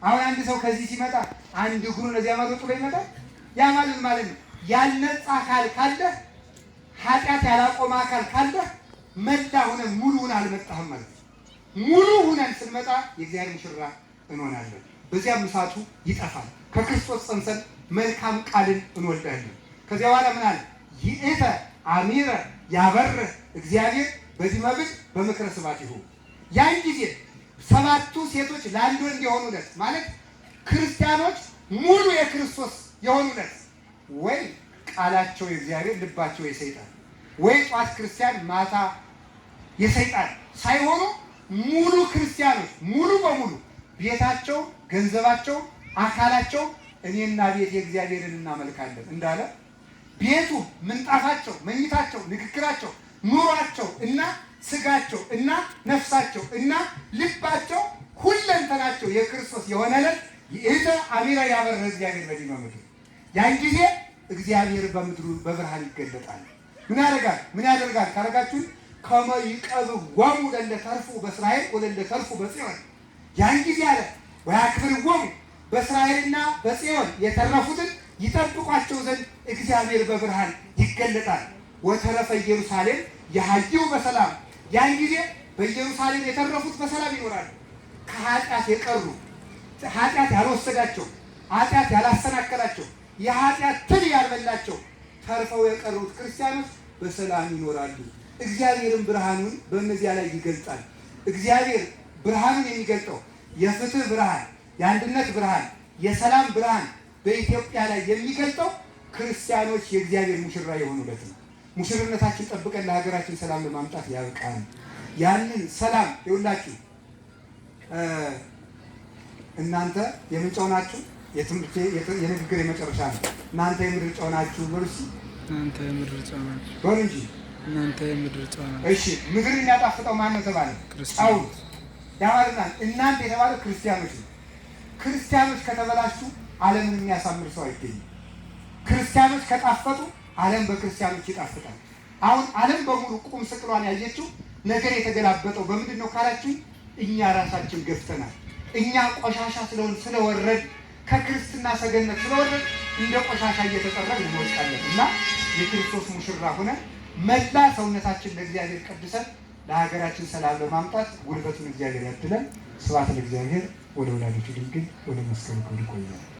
አሁን አንድ ሰው ከዚህ ሲመጣ አንድ እግሩን እዚያ መቶ ጥሎ ይመጣል። ያ ማለት ማለት ነው ያልነጻ አካል ካለህ፣ ኃጢአት ያላቆመ አካል ካለህ መላ ሆነ ሙሉ ሆነ አልመጣህም ማለት ነው። ሙሉ ሆነን ስንመጣ የእግዚአብሔር ሙሽራ እንሆናለን። በዚያም እሳቱ ይጠፋል። ከክርስቶስ ጸንሰን መልካም ቃልን እንወልዳለን። ከዚያ በኋላ ምን አለ? ይእተ አሚረ ያበርህ እግዚአብሔር በዚህ መብል በምክረ ስባት ይሁን። ያን ጊዜ ሰባቱ ሴቶች ለአንድ ወንድ የሆኑለት ማለት ክርስቲያኖች ሙሉ የክርስቶስ የሆኑለት ወይ ቃላቸው የእግዚአብሔር ልባቸው የሰይጣን ወይ ጧት ክርስቲያን ማታ የሰይጣን ሳይሆኑ ሙሉ ክርስቲያኖች ሙሉ በሙሉ ቤታቸው፣ ገንዘባቸው፣ አካላቸው እኔና ቤት የእግዚአብሔርን እናመልካለን እንዳለ ቤቱ፣ ምንጣፋቸው፣ መኝታቸው፣ ንግግራቸው፣ ኑሯቸው እና ስጋቸው እና ነፍሳቸው እና ልባቸው ሁለንተናቸው የክርስቶስ የሆነለት ይእተ አሚረ ያበርህ እግዚአብሔር በዲበ ምድር። ያን ጊዜ እግዚአብሔር በምድሩ በብርሃን ይገለጣል። ምን ያደርጋል? ምን ያደርጋል ካረጋችሁን ከመ ይቀብዎሙ ለእለ ተርፉ በእስራኤል ወለእለ ተርፉ በጽዮን። ያን ጊዜ አለ ወያክብርዎሙ በእስራኤልና በጽዮን የተረፉትን ይጠብቋቸው ዘንድ እግዚአብሔር በብርሃን ይገለጣል። ወተረፈ ኢየሩሳሌም የሀየው በሰላም። ያን ጊዜ በኢየሩሳሌም የተረፉት በሰላም ይኖራሉ። ከኃጢአት የቀሩ ኃጢአት ያልወሰዳቸው ኃጢአት ያላሰናከላቸው የኃጢአት ትል ያልበላቸው ተርፈው የቀሩት ክርስቲያኖች በሰላም ይኖራሉ። እግዚአብሔርም ብርሃኑን በእነዚያ ላይ ይገልጣል። እግዚአብሔር ብርሃኑን የሚገልጠው የፍትህ ብርሃን፣ የአንድነት ብርሃን፣ የሰላም ብርሃን በኢትዮጵያ ላይ የሚገልጠው ክርስቲያኖች የእግዚአብሔር ሙሽራ የሆኑለት ነው። ሙሽርነታችን ጠብቀን ለሀገራችን ሰላም ለማምጣት ያብቃን። ያንን ሰላም ይውላችሁ። እናንተ የምን ጨው ናችሁ? የትምህርት የንግግር የመጨረሻ ነው። እናንተ የምድር ጨው ናችሁ በሉ እስኪ። እናንተ የምድር ጨው ናችሁ በሉ እንጂ። እናንተ የምድር ጨው ናችሁ። እሺ፣ ምድርን የሚያጣፍጠው ማን ነው ተባለ? ጨው። ያማልና እናንተ የተባለው ክርስቲያኖች ነው። ክርስቲያኖች ከተበላሹ ዓለምን የሚያሳምር ሰው አይገኝም። ክርስቲያኖች ከጣፈጡ ዓለም በክርስቲያኖች ይጣፍጣል። አሁን ዓለም በሙሉ ቁም ስቅሏን ያየችው ነገር የተገላበጠው በምንድን ነው ካላችሁ፣ እኛ ራሳችን ገፍተናል። እኛ ቆሻሻ ስለወረድ ከክርስትና ሰገነት ስለወረድ እንደ ቆሻሻ እየተጠረግን እንወድቃለን እና የክርስቶስ ሙሽራ ሆነን መላ ሰውነታችን ለእግዚአብሔር ቀድሰን ለሀገራችን ሰላም ለማምጣት ጉልበቱን እግዚአብሔር ያድለን። ስብሐት ለእግዚአብሔር ወለወላዲቱ ድንግል ወለመስቀሉ ክቡር። ይቆያል።